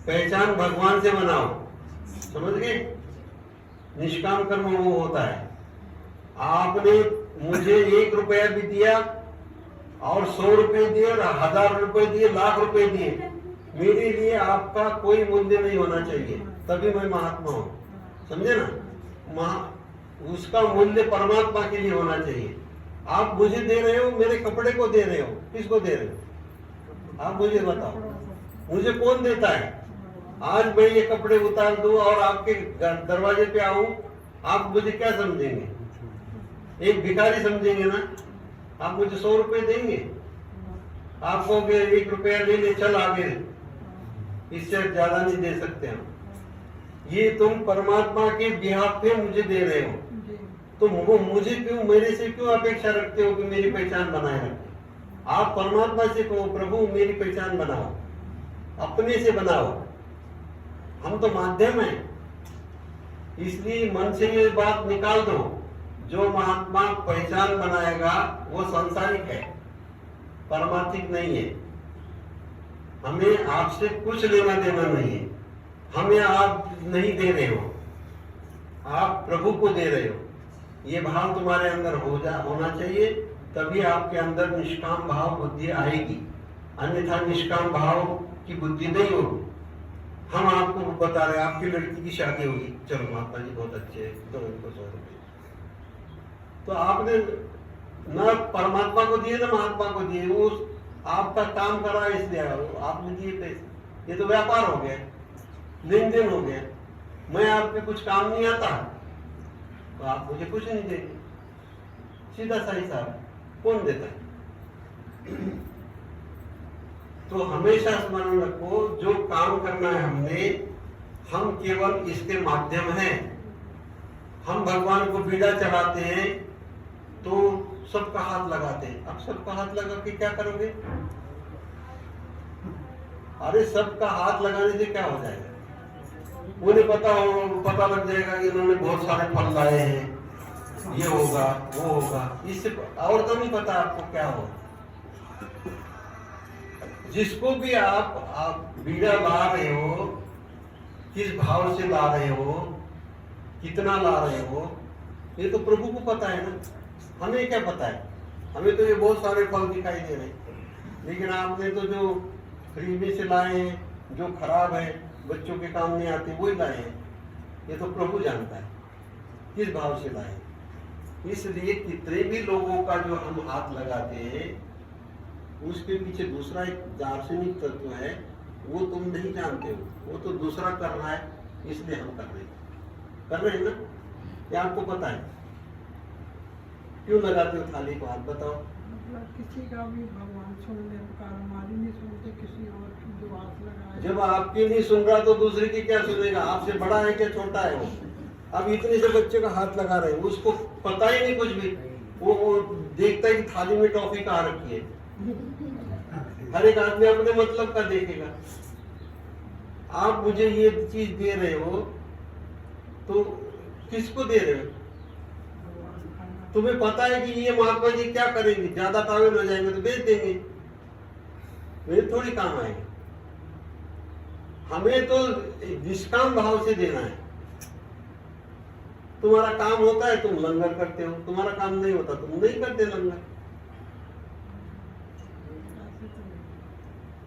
पहचान भगवान से बनाओ, समझ गए? निष्काम कर्म वो होता है। आपने मुझे 1 रुपया भी दिया और 100 रुपए दिए और 1000 रुपए दिए, लाख रुपए दिए, मेरे लिए आपका कोई मूल्य नहीं होना चाहिए, तभी मैं महात्मा हूं, समझे ना? उसका मूल्य परमात्मा के लिए होना चाहिए। आप मुझे दे रहे हो, मेरे कपड़े को दे रहे हो, किसको दे रहे हो? आप मुझे बताओ, मुझे कौन देता है? आज मैं ये कपड़े उतार दूं और आपके दरवाजे पे आऊं, आप मुझे क्या समझेंगे? एक भिखारी समझेंगे ना? आप मुझे 100 रुपए देंगे, आप कहोगे 1 रुपया ले ले चल आगे, इससे ज्यादा नहीं दे सकते हम। ये तुम परमात्मा के बिहाफ पे मुझे दे रहे हो, तो वो मुझे क्यों, मेरे से क्यों अपेक्षा रखते हो कि मेरी पहचान बनाए रखे? आप परमात्मा से कहो प्रभु मेरी पहचान बनाओ, अपने से बनाओ, हम तो माध्यम हैं। इसलिए मन से ये बात निकाल दो, जो महात्मा पहचान बनाएगा वो सांसारिक है, परमार्थिक नहीं है। हमें आपसे कुछ लेना देना नहीं है, हमें आप नहीं दे रहे हो, आप प्रभु को दे रहे हो। ये भाव तुम्हारे अंदर होना चाहिए, तभी आपके अंदर निष्काम भाव बुद्धि आएगी, अन्यथा निष्काम भाव की बुद्धि नहीं होगी। हम आपको बता रहे हैं आपकी लड़की की शादी होगी, चलो महात्मा जी बहुत अच्छे हैं, दो उनको 100 रुपए। तो आपने न परमात्मा को दिए न महात्मा को दिए, वो आपका काम कर रहा है इसलिए आपने दिए पैसे। ये तो व्यापार हो गया, लेन देन हो गया। मैं आपके कुछ काम नहीं आता तो आप मुझे कुछ नहीं देंगे, सीधा सा हिसाब। कौन देता है? तो हमेशा स्मरण रखो, जो काम करना है हमने, हम केवल इसके माध्यम हैं। हम भगवान को बीड़ा चढ़ाते हैं तो सबका हाथ लगाते हैं। अब सबका हाथ लगा के क्या करोगे? अरे सबका हाथ लगाने से क्या हो जाएगा? उन्हें पता लग जाएगा कि इन्होंने बहुत सारे फल लाए हैं, ये होगा वो होगा, इससे और तो नहीं पता आपको क्या होगा। जिसको भी आप बीड़ा ला रहे हो, किस भाव से ला रहे हो, कितना ला रहे हो, ये तो प्रभु को पता है ना, हमें क्या पता है? हमें तो ये बहुत सारे फल दिखाई दे रहे हैं, लेकिन आपने तो जो फ्री में से लाए हैं, जो खराब है, बच्चों के काम नहीं आते, वही लाए हैं। ये तो प्रभु जानता है किस भाव से लाए। इसलिए कितने भी लोगों का जो हम हाथ लगाते हैं, उसके पीछे दूसरा एक दार्शनिक तत्व है, वो तुम नहीं जानते हो, वो तो दूसरा कर रहा है, इसलिए हम कर रहे हैं ना? क्या आपको पता है? क्यों लगाते हो थाली को हाथ, बताओ? मतलब किसी का भी भगवान सुन ले, पुकार हमारी नहीं सुनते, किसी और की जो हाथ लगाए। जब आपकी नहीं सुन रहा तो दूसरे की क्या सुनेगा? आपसे बड़ा है क्या छोटा है वो? अब इतने से बच्चे का हाथ लगा रहे हैं, उसको पता ही नहीं कुछ भी, वो देखता है कि थाली में टॉफी कहाँ रखी है। हर एक आदमी अपने मतलब का देखेगा। आप मुझे ये चीज दे रहे हो तो किसको दे रहे हो? तुम्हें पता है कि ये महात्मा जी क्या करेंगे, ज्यादा टावेल हो जाएंगे तो बेच देंगे, मेरे थोड़ी काम आएंगे। हमें तो निष्काम भाव से देना है। तुम्हारा काम होता है तुम लंगर करते हो, तुम्हारा काम नहीं होता तुम नहीं करते लंगर।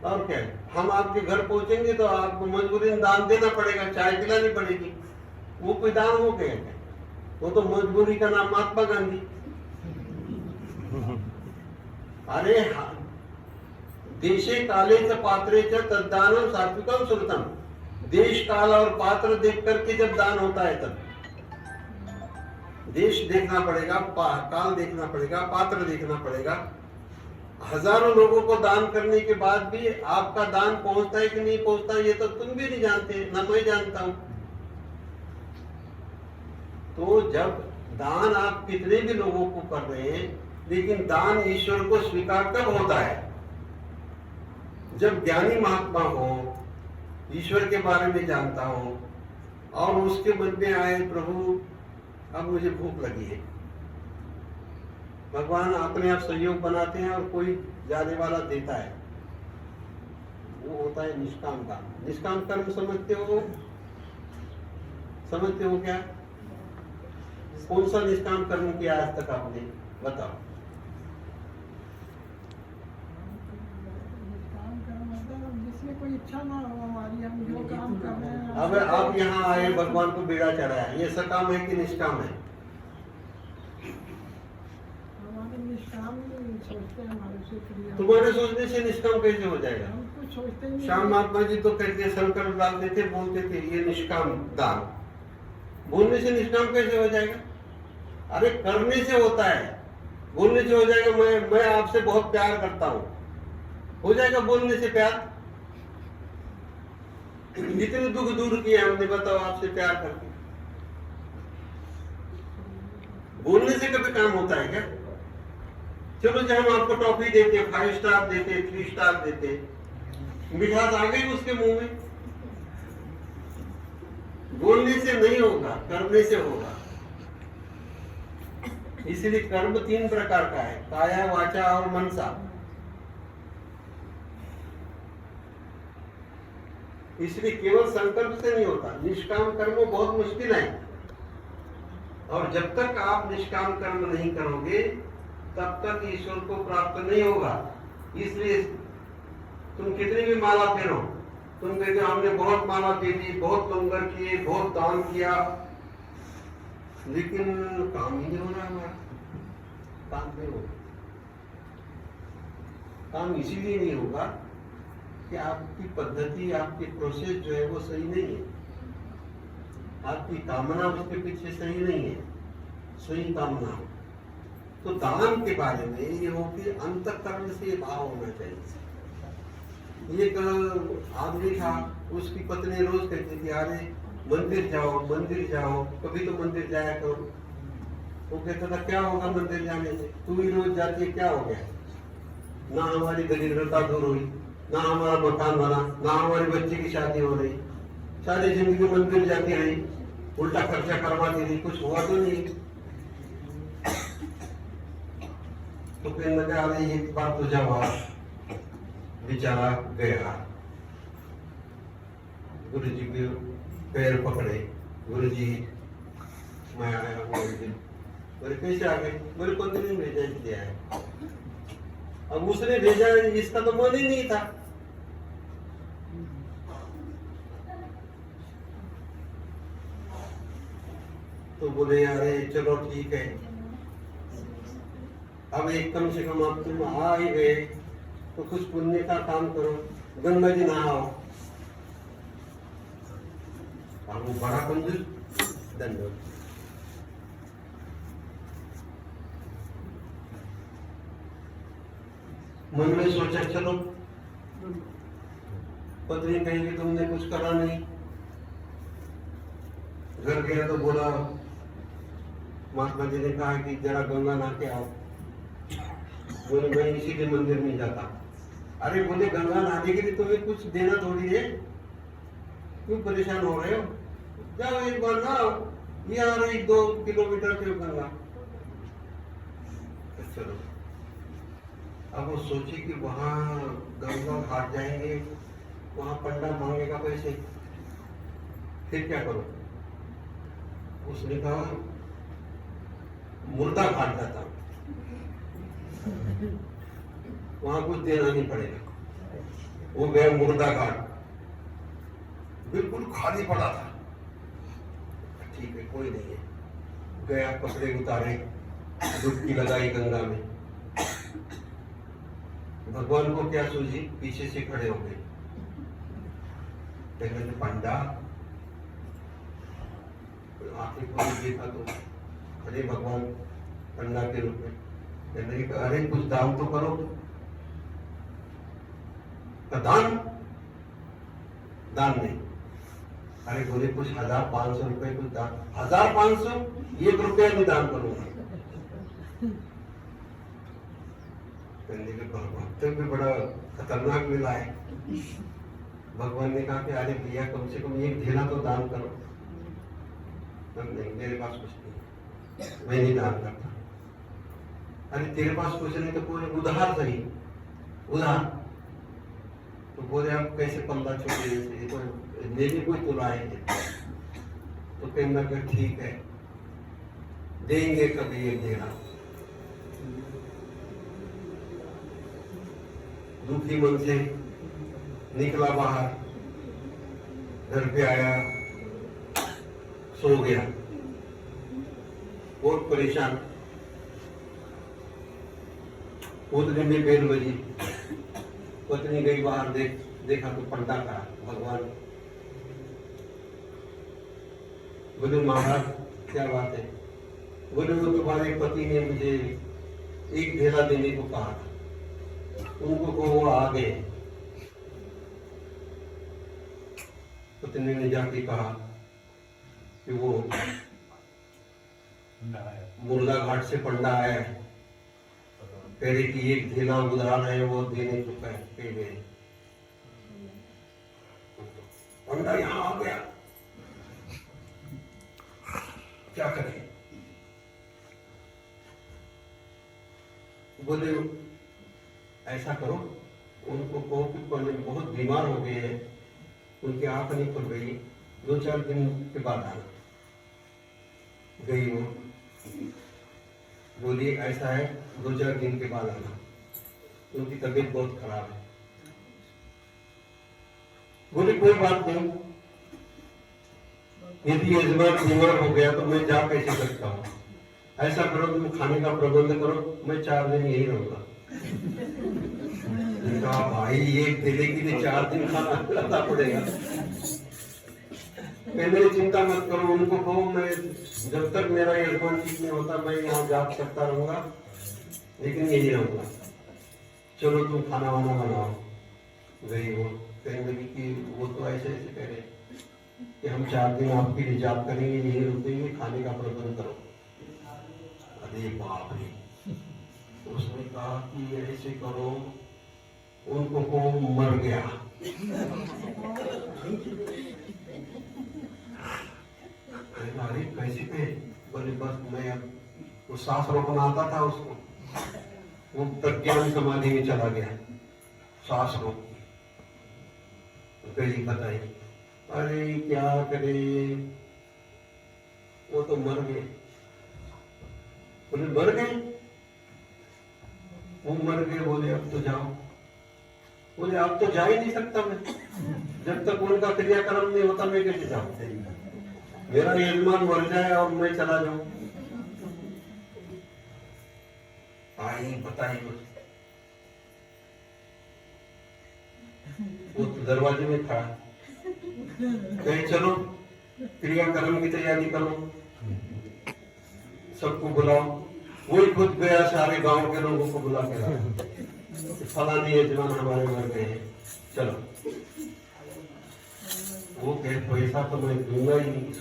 और क्या है, हम आपके घर पहुंचेंगे तो आपको मजबूरीन दान देना पड़ेगा, चाय पिलानी पड़ेगी। वो कोई दान हो गया क्या? वो तो मजबूरी का नाम महात्मा गांधी। अरे देशे काले च पात्रे च तद्दानम सात्विकम सुरतम। देश काल और पात्र देख करके जब दान होता है तब देश देखना पड़ेगा, काल देखना पड़ेगा, पात्र देखना पड़ेगा। हजारों लोगों को दान करने के बाद भी आपका दान पहुंचता है कि नहीं पहुंचता ये तो तुम भी नहीं जानते, ना मैं जानता हूं। तो जब दान आप कितने भी लोगों को कर रहे हैं, लेकिन दान ईश्वर को स्वीकार कब होता है? जब ज्ञानी महात्मा हो, ईश्वर के बारे में जानता हो और उसके मन में आए प्रभु अब मुझे भूख लगी है। भगवान अपने आप सहयोग बनाते हैं और कोई जाने वाला देता है। वो होता है निष्काम कर्म। निष्काम कर्म समझते हो? समझते हो क्या? कौन सा निष्काम कर्म किया आज तक आपने? बताओ। जिसमें कोई इच्छा ना हो हमारी, हम जो काम कर रहे हैं। अब आप यहाँ आए, भगवान को बेड़ा चढ़ाया, ये सकाम है कि निष्काम है? हमारे निष्काम सोचते हैं, हमारे से क्रिया। तुम्हारे सोचने से निष्काम कैसे हो जाएगा? हम कुछ सोचते नहीं। श्याम महात्मा जी तो कहते संकल्प डालते थे, बोलते थे ये निष्काम दान। बोलने से निष्काम कैसे हो जाएगा? अरे करने से होता है। बोलने से हो जाएगा मैं आपसे बहुत प्यार करता हूं, हो जाएगा बोलने से प्यार? जितने दुख दूर किए हमने, बताओ आपसे प्यार करके। बोलने से कभी काम होता है क्या? चलो जब हम आपको टॉफी देते, 5 स्टार देते, 3 स्टार देते, मिठास आ गई उसके मुंह में। बोलने से नहीं होगा, करने से होगा। इसलिए कर्म 3 प्रकार का है, काया, वाचा और मनसा। इसलिए केवल संकल्प से नहीं होता। निष्काम कर्म बहुत मुश्किल है, और जब तक आप निष्काम कर्म नहीं करोगे तब तक ईश्वर को प्राप्त नहीं होगा। इसलिए तुम कितनी भी माला फेरो, तुम कहते हो हमने बहुत माला दे दी, बहुत लंगर किए, बहुत दान किया, लेकिन काम ही नहीं हो रहा हमारा। काम नहीं होगा। काम इसीलिए नहीं होगा कि आपकी पद्धति, आपकी प्रोसेस जो है वो सही नहीं है, आपकी कामना उसके पीछे सही नहीं है, सही कामना हो। तो दान के बारे में ये हो कि अंतःकरण से भाव होना चाहिए। एक आदमी था, उसकी पत्नी रोज कहती थी अरे मंदिर जाओ, मंदिर जाओ, कभी तो मंदिर जाया करो। वो कहता था क्या होगा मंदिर जाने से, तू ही रोज जाती है, क्या हो गया? ना हमारी दरिद्रता दूर हुई, ना हमारा मकान बना, ना हमारी बच्चे की शादी हो रही, सारी जिंदगी मंदिर जाती रही, उल्टा खर्चा करवाती रही, कुछ हुआ तो नहीं। तो फिर लगा अरे एक बार तो जब बेचारा गया, गुरु जी के पैर पकड़े, गुरु जी मैं आया हूँ, बोले कैसे आ गए? बोले को नहीं भेजा इसलिए आया। अब उसने भेजा, इसका तो मन ही नहीं था। तो बोले अरे चलो ठीक है, अब एक कम से कम अब तुम आ ही गए तो कुछ पुण्य का काम करो, गंगा जी नहाओ। और वो बड़ा कंजूस, धन्यवाद। मन में सोचा चलो, पत्नी कहेगी तुमने कुछ करा नहीं। घर गया तो बोला, महात्मा जी ने कहा कि जरा गंगा नहा के आओ। बोले मैं इसीलिए मंदिर नहीं जाता। अरे बोले गंगा नहाने के लिए तुम्हें कुछ देना थोड़ी है, क्यों परेशान हो रहे हो? जाओ एक बार नहाओ, ये आ रही 2 किलोमीटर से गंगा। चलो, अब वो सोची कि वहां गंगा घाट जाएंगे वहां पंडा मांगेगा पैसे, फिर क्या करो? उसने कहा मुर्दा घाट जाता हूं, वहां कुछ देना नहीं पड़ेगा। वो गया मुर्दा घाट, बिल्कुल खाली पड़ा था। ठीक है, कोई नहीं है। गया, कपड़े उतारे, डुबकी लगाई गंगा में। भगवान को क्या सूझी, पीछे से खड़े हो गए। कहने लगे पंडा, आंखें खोल देखा तो खड़े भगवान पंडा के रूप में। कहने लगे अरे कुछ दान तो करो। दान? दान नहीं। अरे बोले कुछ 1500 रुपए, कुछ दान। 1500? 1 रुपया नहीं दान करूंगा। कहने के भक्त भी बड़ा खतरनाक मिला है। भगवान ने कहा कि अरे भैया कम से कम 1 ढेला तो दान करो। नहीं, मेरे पास कुछ नहीं, मैं नहीं दान करता। अरे तेरे पास कुछ नहीं तो कोई उधार सही, उधार। तो बोले आप कैसे 15 छोटे लेने कोई तो लाए थे। तो कहना कि ठीक है, देंगे कभी 1 ढेला। दुखी मन से निकला बाहर, घर पे आया, सो गया, बहुत परेशान। उतने में बेल बजी, पत्नी गई बाहर, देखा तो पंडा था भगवान। बोले महाराज क्या बात है? बोले वो तुम्हारे पति ने मुझे 1 ढेला देने को कहा था, उनको को वो आ गए। पत्नी ने जाके कहा कि वो मुर्दा घाट से पंडा आया है, कह रही कि 1 ढेला उधार है, वो देने को कह गए। पंडा यहाँ आ गया, क्या करें? बोले ऐसा करो, उनको कहो कि बहुत बीमार हो गए हैं, उनकी आंख नहीं खुल रही, 2-4 दिन के बाद आना। गई वो, बोली ऐसा है 2-4 दिन के बाद आना, उनकी तबीयत बहुत खराब है। बोले कोई बात नहीं, यदि यजमान बीमार हो गया तो मैं जा कैसे सकता हूँ? ऐसा करो तुम खाने का प्रबंध करो, मैं 4 दिन यही रहूंगा। कहा भाई 1 ढेले के लिए 4 दिन खाना खिलाना पड़ेगा। मैंने चिंता मत करो, उनको कहो मैं जब तक मेरा यजमान ठीक नहीं होता मैं यहाँ जाप करता रहूंगा, लेकिन यही रहूंगा। चलो तुम खाना वाना बनाओ। गई वो, कहने लगी कि वो तो ऐसे ऐसे कह रहे कि हम 4 दिन आपके लिए जाप करेंगे, यही रुकेंगे, खाने का प्रबंध करो। अरे बाप रे! उसने कहा कि ऐसे करो, उनको को मर गया। अरे कैसे पे? बोले बस मैं अब, वो सांस रोकना आता था उसको, वो प्रज्ञान समाधि में चला गया, सांस रोक गई। बताई अरे क्या करे, वो तो मर गए। बोले मर गए? वो मर गए। बोले अब तो जाओ। बोले अब तो जा ही नहीं सकता मैं, जब तक उनका क्रियाक्रम नहीं होता मैं कैसे जाऊं? मेरा यजमान मर जाए और मैं चला जाऊं। आई बताई वो तो दरवाजे में खड़ा, कहीं चलो क्रियाक्रम की तैयारी करो, सबको बुलाओ। वही खुद गया, सारे गांव के लोगों को बुला के लाया, फलानी यजमान हमारे मर गए हैं, चलो। वो कहे पैसा तो मैं दूंगा ही नहीं।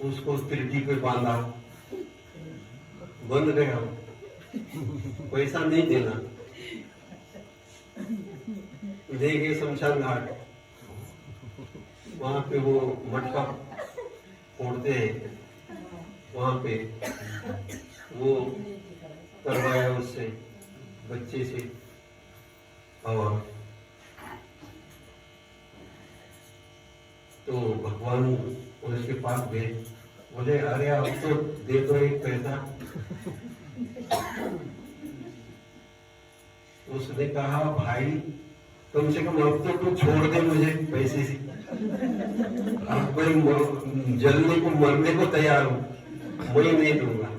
उसको तिरकी पे बांधा, बंद गया, पैसा नहीं देना। ले गए शमशान घाट, वहां पे वो मटका फोड़ते हैं, वहां पे वो करवाया उससे, बच्चे से, और भगवान उसके पास भेज। बोले अरे अब तो दे दो एक पैसा। उसने कहा भाई कम से कम अब तो तू छोड़ दे मुझे पैसे से, अब कोई जलने को मरने को तैयार हूँ, मैं नहीं दूंगा।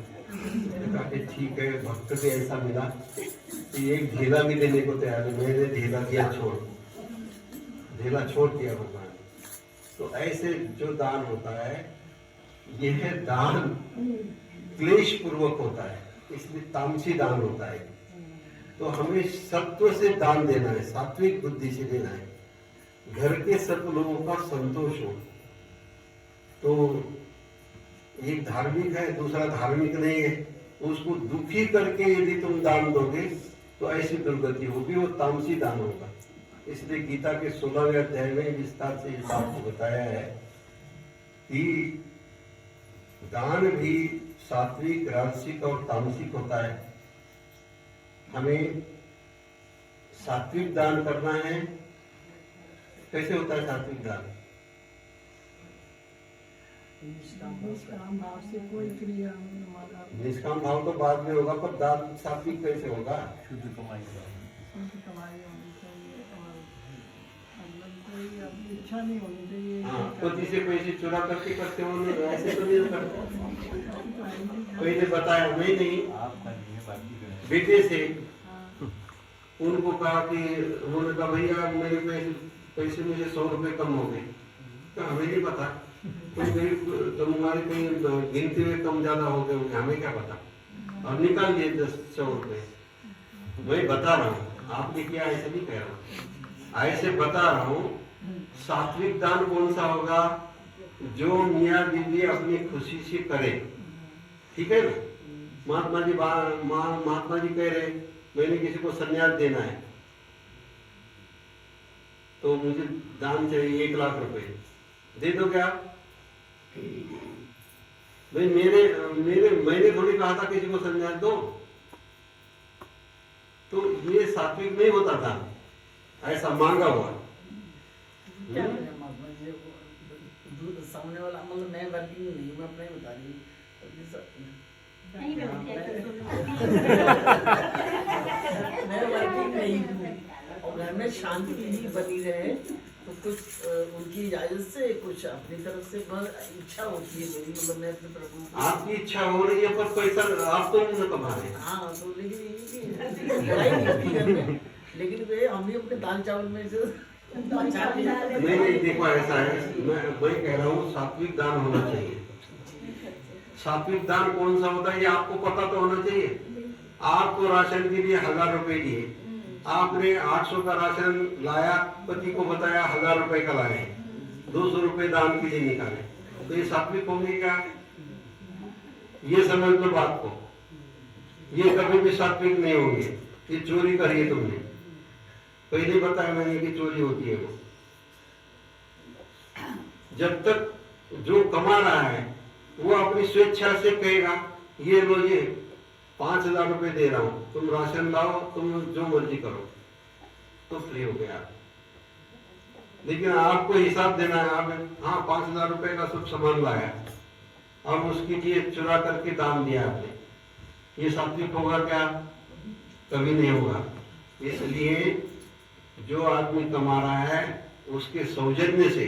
कहा कि ठीक है, भक्त से ऐसा मिला कि एक ढेला भी देने को तैयार है। मैंने ढेला दिया, ढेला छोड़ दिया भगवान। तो ऐसे जो दान होता है, यह दान क्लेश पूर्वक होता है, इसलिए तामसी दान होता है। तो हमें सत्व से दान देना है, सात्विक बुद्धि से देना है, घर के सब लोगों का संतोष हो। तो एक धार्मिक है, दूसरा धार्मिक नहीं है, उसको दुखी करके यदि तुम दान दोगे तो ऐसी दुर्गति होगी, वो तामसी दान होगा। इसलिए गीता के 16वें अध्याय में विस्तार से इस बात को बताया है कि दान भी सात्विक, राजसिक और तामसिक होता है। हमें सात्विक दान करना है। कैसे होता है सात्विक दान? निष्काम भाव से कोई क्रिया हमारा निष्काम भाव तो बाद में होगा, पर दान सात्विक कैसे होगा? शुद्ध कमाई का। शुद्ध कमाई होनी चाहिए और मतलब कोई अब इच्छा नहीं होनी चाहिए। हाँ, तो जिसे पैसे चुरा करके करते हो ऐसे तो नहीं करते। पहले बताया मैं नहीं, बेटे से उनको कहा कि उन्होंने कहा भैया मेरे पैसे मुझे 100 रुपए कम हो गए। तो हमें नहीं पता, तुम्हारे कहीं गिनती में कम ज्यादा हो गए होंगे, हमें क्या पता। और निकाल दिए 100 रुपए। मैं बता रहा हूँ, आपने किया ऐसे नहीं कह रहा हूँ, ऐसे बता रहा हूँ। सात्विक दान कौन सा होगा? जो मियाँ बीवी अपनी खुशी से करे, ठीक है ना। महात्मा जी कह रहे मैंने किसी को संन्यास देना है तो मुझे दान चाहिए 1 लाख रुपए, दे दो क्या? भाई मैंने थोड़ी कहा था किसी को संन्यास दो। तो ये सात्विक नहीं होता था, ऐसा मांगा हुआ। क्या करें महात्मा जी, सामने वाला मतलब मैं वर्किंग नहीं, मैं अपना ही बता रही हूँ। मैं वर्किंग नहीं हूँ और घर में शांति ही बनी रहे तो कुछ उनकी इजाजत से, कुछ अपनी तरफ से इच्छा होती है मेरी, मतलब मैं अपने प्रभु आपकी इच्छा हो रही है पर पैसा आप तो नहीं कमा रहे। हाँ, तो लेकिन लड़ाई नहीं होती घर में, लेकिन वे हम भी अपने दाल चावल में से नहीं देखो ऐसा है, मैं कह रहा हूँ सात्विक दान होना चाहिए। सात्विक दान कौन सा होता है ये आपको पता तो होना चाहिए। आपको राशन के लिए 1000 रुपए दिए, आपने 800 का राशन लाया, पति को बताया 1000 रुपए का लाए, 200 रुपए दान के लिए निकाले, तो ये सात्विक होंगे क्या? ये समझ लो बात को, ये कभी भी सात्विक नहीं होंगे। ये चोरी करी है तुमने, पहले बताया मैंने कि चोरी होती है वो। जब तक जो कमा रहा है वो अपनी स्वेच्छा से कहेगा ये लो, ये 5000 रुपए दे रहा हूं, तुम राशन लाओ, तुम जो मर्जी करो, तो फ्री हो गया। लेकिन आपको हिसाब देना है, आप हाँ 5000 रुपए का सब सामान लाया, अब उसके लिए चुरा करके दान दिया आपने, ये सात्विक होगा क्या? कभी नहीं होगा। इसलिए जो आदमी कमा रहा है उसके सौजन्य से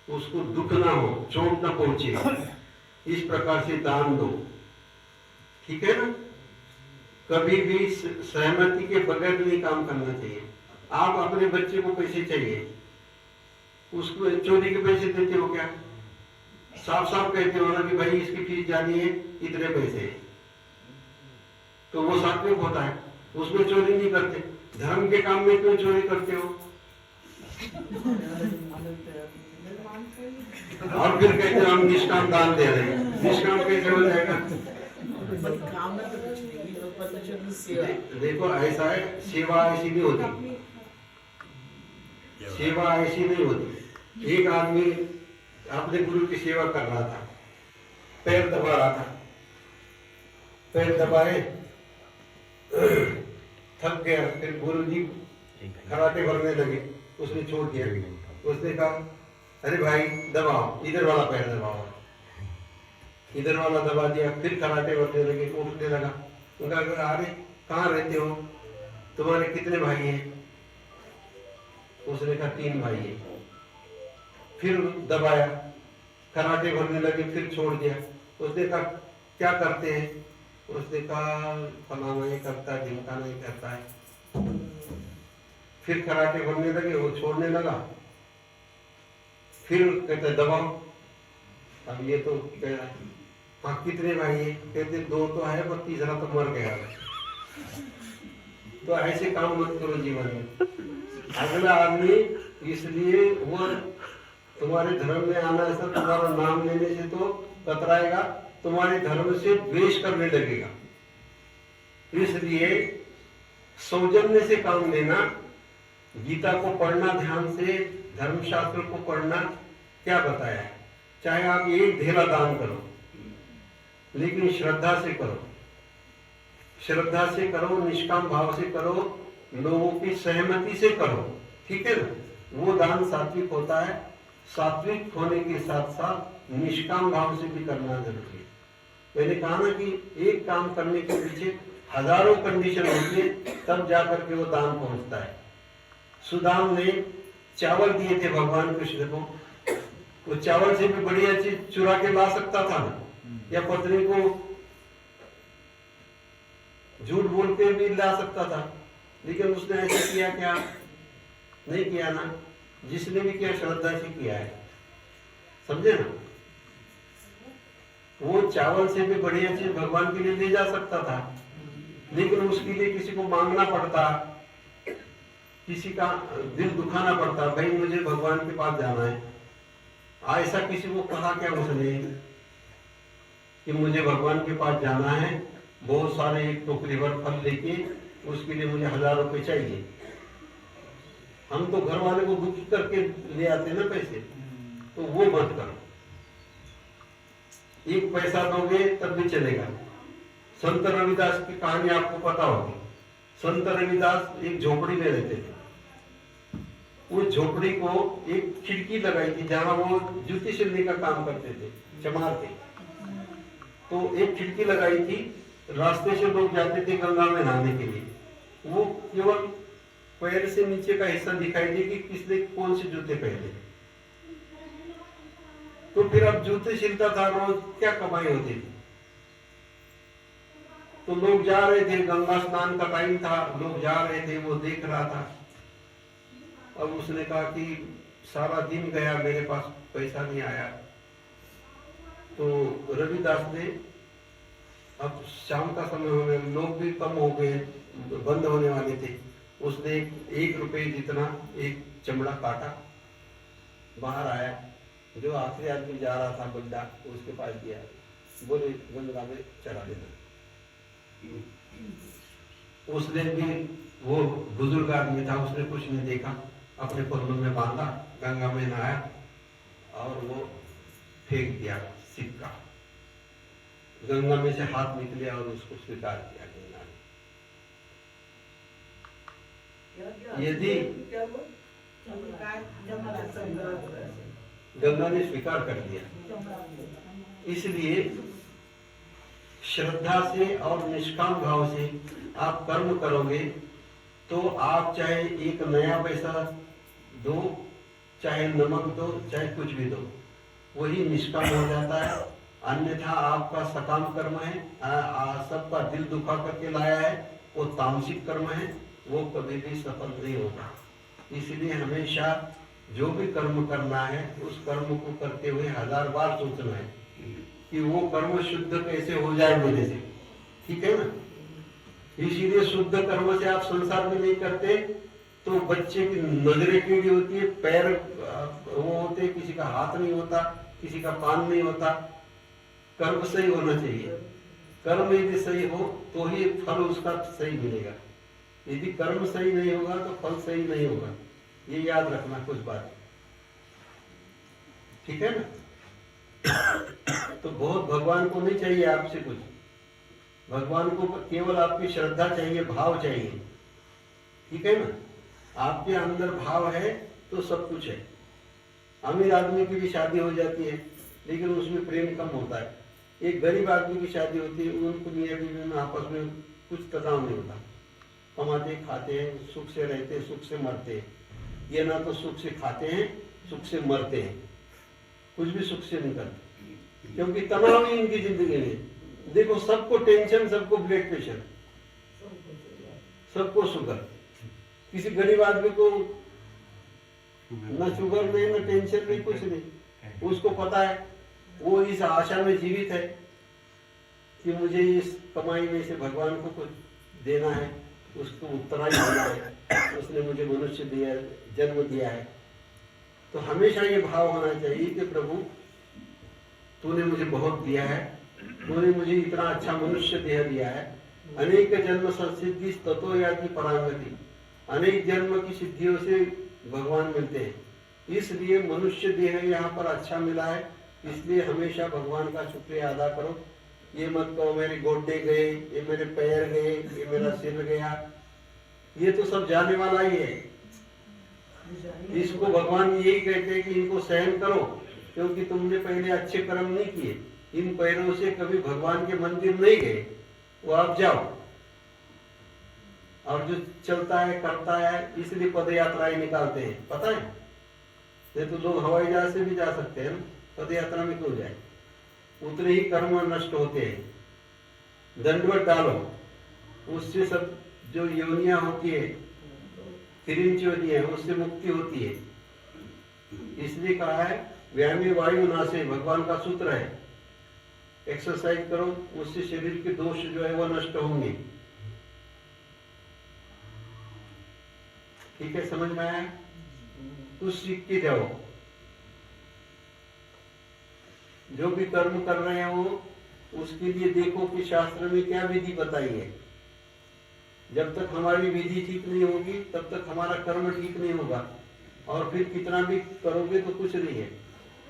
उसको दुख ना हो, चोट ना पहुंचे, इस प्रकार से दान दो, ठीक है ना। कभी भी सहमति के बगैर नहीं काम करना चाहिए। आप अपने बच्चे को पैसे चाहिए, उसको चोरी के पैसे देते हो क्या? साफ साफ कहते हो ना कि भाई इसकी फीस जानी है इतने पैसे, तो वो सात्विक होता है, उसमें चोरी नहीं करते। धर्म के काम में क्यों चोरी करते हो? और फिर कहते हैं हम निष्काम दान दे रहे हैं, निष्काम कैसे हो जाएगा? काम में तो कुछ नहीं, सेवा। देखो ऐसा है, सेवा ऐसी नहीं होती, सेवा ऐसी नहीं होती। एक आदमी अपने गुरु की सेवा कर रहा था, पैर दबा रहा था, पैर दबाए थक गया, फिर गुरु जी खराटे भरने लगे, उसने छोड़ दिया। उसने कहा अरे भाई दबाओ, इधर वाला पैर दबाओ, इधर वाला दबा दिया, फिर कराटे बढ़ने लगे, उठने लगा। उनका अरे कहाँ रहते हो, तुम्हारे कितने भाई हैं? उसने कहा 3 भाई हैं। फिर दबाया, कराटे भरने लगे, फिर छोड़ दिया। उसने कहा क्या करते हैं? उसने कहा फलाना नहीं करता है, ढिमका नहीं करता है। फिर कराटे भरने लगे, वो छोड़ने लगा। फिर कहते दबाओ, अब ये तो कह रहा है हाँ कितने भाई है? कहते 2 तो है पर तीसरा तो मर गया है। तो ऐसे काम मत करो जीवन में। अगला आदमी इसलिए वो तुम्हारे धर्म में आना ऐसा तुम्हारा नाम लेने से तो कतराएगा, तुम्हारे धर्म से द्वेष करने लगेगा। इसलिए सौजन्य से काम लेना, गीता को पढ़ना ध्यान से, धर्मशास्त्र को पढ़ना। क्या बताया है? चाहे आप एक धेला दान करो, लेकिन श्रद्धा से करो, श्रद्धा से करो, निष्काम भाव से करो, लोगों की सहमति से करो, ठीक है ना? वो दान सात्विक होता है। सात्विक होने के साथ साथ निष्काम भाव से भी करना जरूरी है। मैंने कहा ना कि एक काम करने के पीछे हजारों कंडीशन होती है, तब जाकर के वो दान पहुंचता है। सुदाम ने चावल दिए थे भगवान कृष्ण को, वो चावल से भी बढ़िया चीज चुरा के ला सकता था ना, या पत्नी को झूठ बोल के भी ला सकता था, लेकिन उसने ऐसा किया क्या? नहीं किया ना। जिसने भी किया श्रद्धा से किया है, समझे ना? वो चावल से भी बढ़िया चीज भगवान के लिए ले जा सकता था, लेकिन उसके लिए किसी को मांगना पड़ता, किसी का दिल दुखाना पड़ता, भाई मुझे भगवान के पास जाना है। ऐसा किसी को कहा क्या उसने कि मुझे भगवान के पास जाना है, बहुत सारे एक टोकरी भर फल लेके, उसके लिए मुझे 1000 रुपए चाहिए। हम तो घर वाले को दुखी करके ले आते ना पैसे, तो वो मत करो। 1 पैसा दोगे तब भी चलेगा। संत रविदास की कहानी आपको पता होगी। संत रविदास एक झोपड़ी में रहते थे। उस झोपड़ी को एक खिड़की लगाई थी जहां वो जूती सिलने का काम करते थे, चमार थे। तो एक खिड़की लगाई थी, रास्ते से लोग जाते थे गंगा में नहाने के लिए। वो केवल पैर से नीचे का हिस्सा दिखाई दे कि किसने कौन से जूते पहने। तो फिर अब जूते सिलता था रोज, क्या कमाई होती थी? तो लोग जा रहे थे, गंगा स्नान का टाइम था, लोग जा रहे थे, वो देख रहा था। अब उसने कहा कि सारा दिन गया, मेरे पास पैसा नहीं आया। तो रविदास ने, अब शाम का समय होने, लोग भी कम हो गए, बंद होने वाले थे, उसने 1 रुपए जितना एक चमड़ा काटा, बाहर आया, जो आखिरी आदमी जा रहा था बंदा, उसके पास दिया, बोले गंगा में चढ़ा देना। उसने भी, वो बुजुर्ग आदमी था, उसने कुछ नहीं देखा, अपने पल्लू में बांधा, गंगा में नहाया और वो फेंक दिया सिक्का। गंगा में से हाथ निकले और उसको स्वीकार किया गंगा ने। यदि गंगा ने स्वीकार कर दिया। इसलिए श्रद्धा से और निष्काम भाव से आप कर्म करोगे तो आप चाहे 1 नया पैसा दो, चाहे नमक दो, चाहे कुछ भी दो, वही निष्काम हो जाता है। अन्यथा आपका सकाम कर्म है, सबका दिल दुखा करके लाया है, वो तामसिक कर्म है, वो कभी भी सफल नहीं होगा। इसलिए हमेशा जो भी कर्म करना है, उस कर्म को करते हुए 1000 बार सोचना है कि वो कर्म शुद्ध कैसे हो जाए मेरे से, ठीक है ना? इसीलिए शुद्ध कर्म से आप संसार में नहीं करते तो बच्चे की नजरें टेढ़ी होती है, पैर वो होते, किसी का हाथ नहीं होता, किसी का कान नहीं होता। कर्म सही होना चाहिए। कर्म यदि सही हो तो ही फल उसका सही मिलेगा। यदि कर्म सही नहीं होगा तो फल सही नहीं होगा। ये याद रखना कुछ बात, ठीक है ना? तो बहुत भगवान को नहीं चाहिए आपसे कुछ, भगवान को केवल आपकी श्रद्धा चाहिए, भाव चाहिए, ठीक है ना? आपके अंदर भाव है तो सब कुछ है। अमीर आदमी की भी शादी हो जाती है लेकिन उसमें प्रेम कम होता है। एक गरीब आदमी की शादी होती है, उनको मियाँ बीवी में आपस में कुछ तनाव नहीं होता, कमाते खाते हैं, सुख से रहते हैं, सुख से मरते हैं। ये ना तो सुख से खाते हैं, सुख से मरते हैं, कुछ भी सुख से नहीं करते, क्योंकि तनाव ही इनकी जिंदगी में। देखो सबको टेंशन, सबको ब्लड प्रेशर, सबको शुगर। किसी गरीब आदमी को न शुगर नहीं, न टेंशन नहीं, कुछ नहीं। उसको पता है, वो इस आशा में जीवित है कि मुझे इस कमाई में से भगवान को कुछ देना है, उसको उत्तराई देना है, उसने मुझे मनुष्य दिया, जन्म दिया है। तो हमेशा ये भाव होना चाहिए कि प्रभु तूने मुझे बहुत दिया है, तूने मुझे इतना अच्छा मनुष्य देह दिया है। अनेक जन्म संसिद्धि ततो याति परांगति, अनेक जन्म की सिद्धियों से भगवान मिलते हैं, इसलिए मनुष्य देह यहाँ पर अच्छा मिला है, इसलिए हमेशा भगवान का शुक्रिया अदा करो। ये मत कहो मेरे गोड्डे गए, ये मेरे पैर गए, ये मेरा सिर गया, ये तो सब जाने वाला ही है। इसको भगवान यही कहते हैं कि इनको सहन करो, क्योंकि तुमने पहले अच्छे कर्म नहीं किए, इन पैरों से कभी भगवान के मंदिर नहीं गए, वो आप जाओ। और जो चलता है करता है, इसलिए पद यात्राएं निकालते हैं, पता है? नहीं तो लोग हवाई जहाज से भी जा सकते हैं, पद यात्रा में क्यों जाए? उतने ही कर्म नष्ट होते हैं। दंडवत डालो, उससे सब जो योनियां होती है, किरिंच होती है, उससे मुक्ति होती है। इसलिए कहा है व्यायामी वायु नाशे, भगवान का सूत्र है। एक्सरसाइज करो, उससे शरीर के दोष जो है वो नष्ट होंगे। ठीक है, समझ में आया? तो सीख के जाओ। जो भी कर्म कर रहे हो उसके लिए देखो कि शास्त्र में क्या विधि बताई है। जब तक हमारी विधि ठीक नहीं होगी तब तक हमारा कर्म ठीक नहीं होगा, और फिर कितना भी करोगे तो कुछ नहीं है।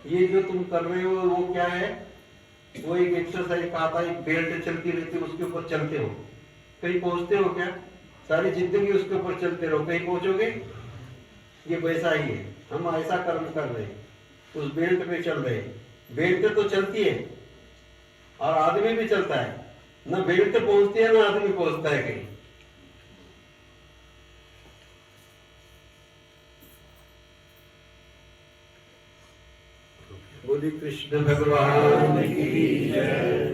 ये जो तुम कर रहे हो वो क्या है? वो एक एक्सरसाइज का आता है, एक बेल्ट चलती रहती है, उसके ऊपर चलते हो, कहीं पहुंचते हो क्या? सारी जिंदगी उसके ऊपर चलते रहो, कहीं पहुंचोगे? ये वैसा ही है, हम ऐसा कर्म कर रहे हैं, उस बेल्ट पे चल रहे हैं। बेल्ट तो चलती है और आदमी भी चलता है, न बेल्ट पहुंचती है न आदमी पहुंचता है कहीं। बोली कृष्ण भगवान की जय।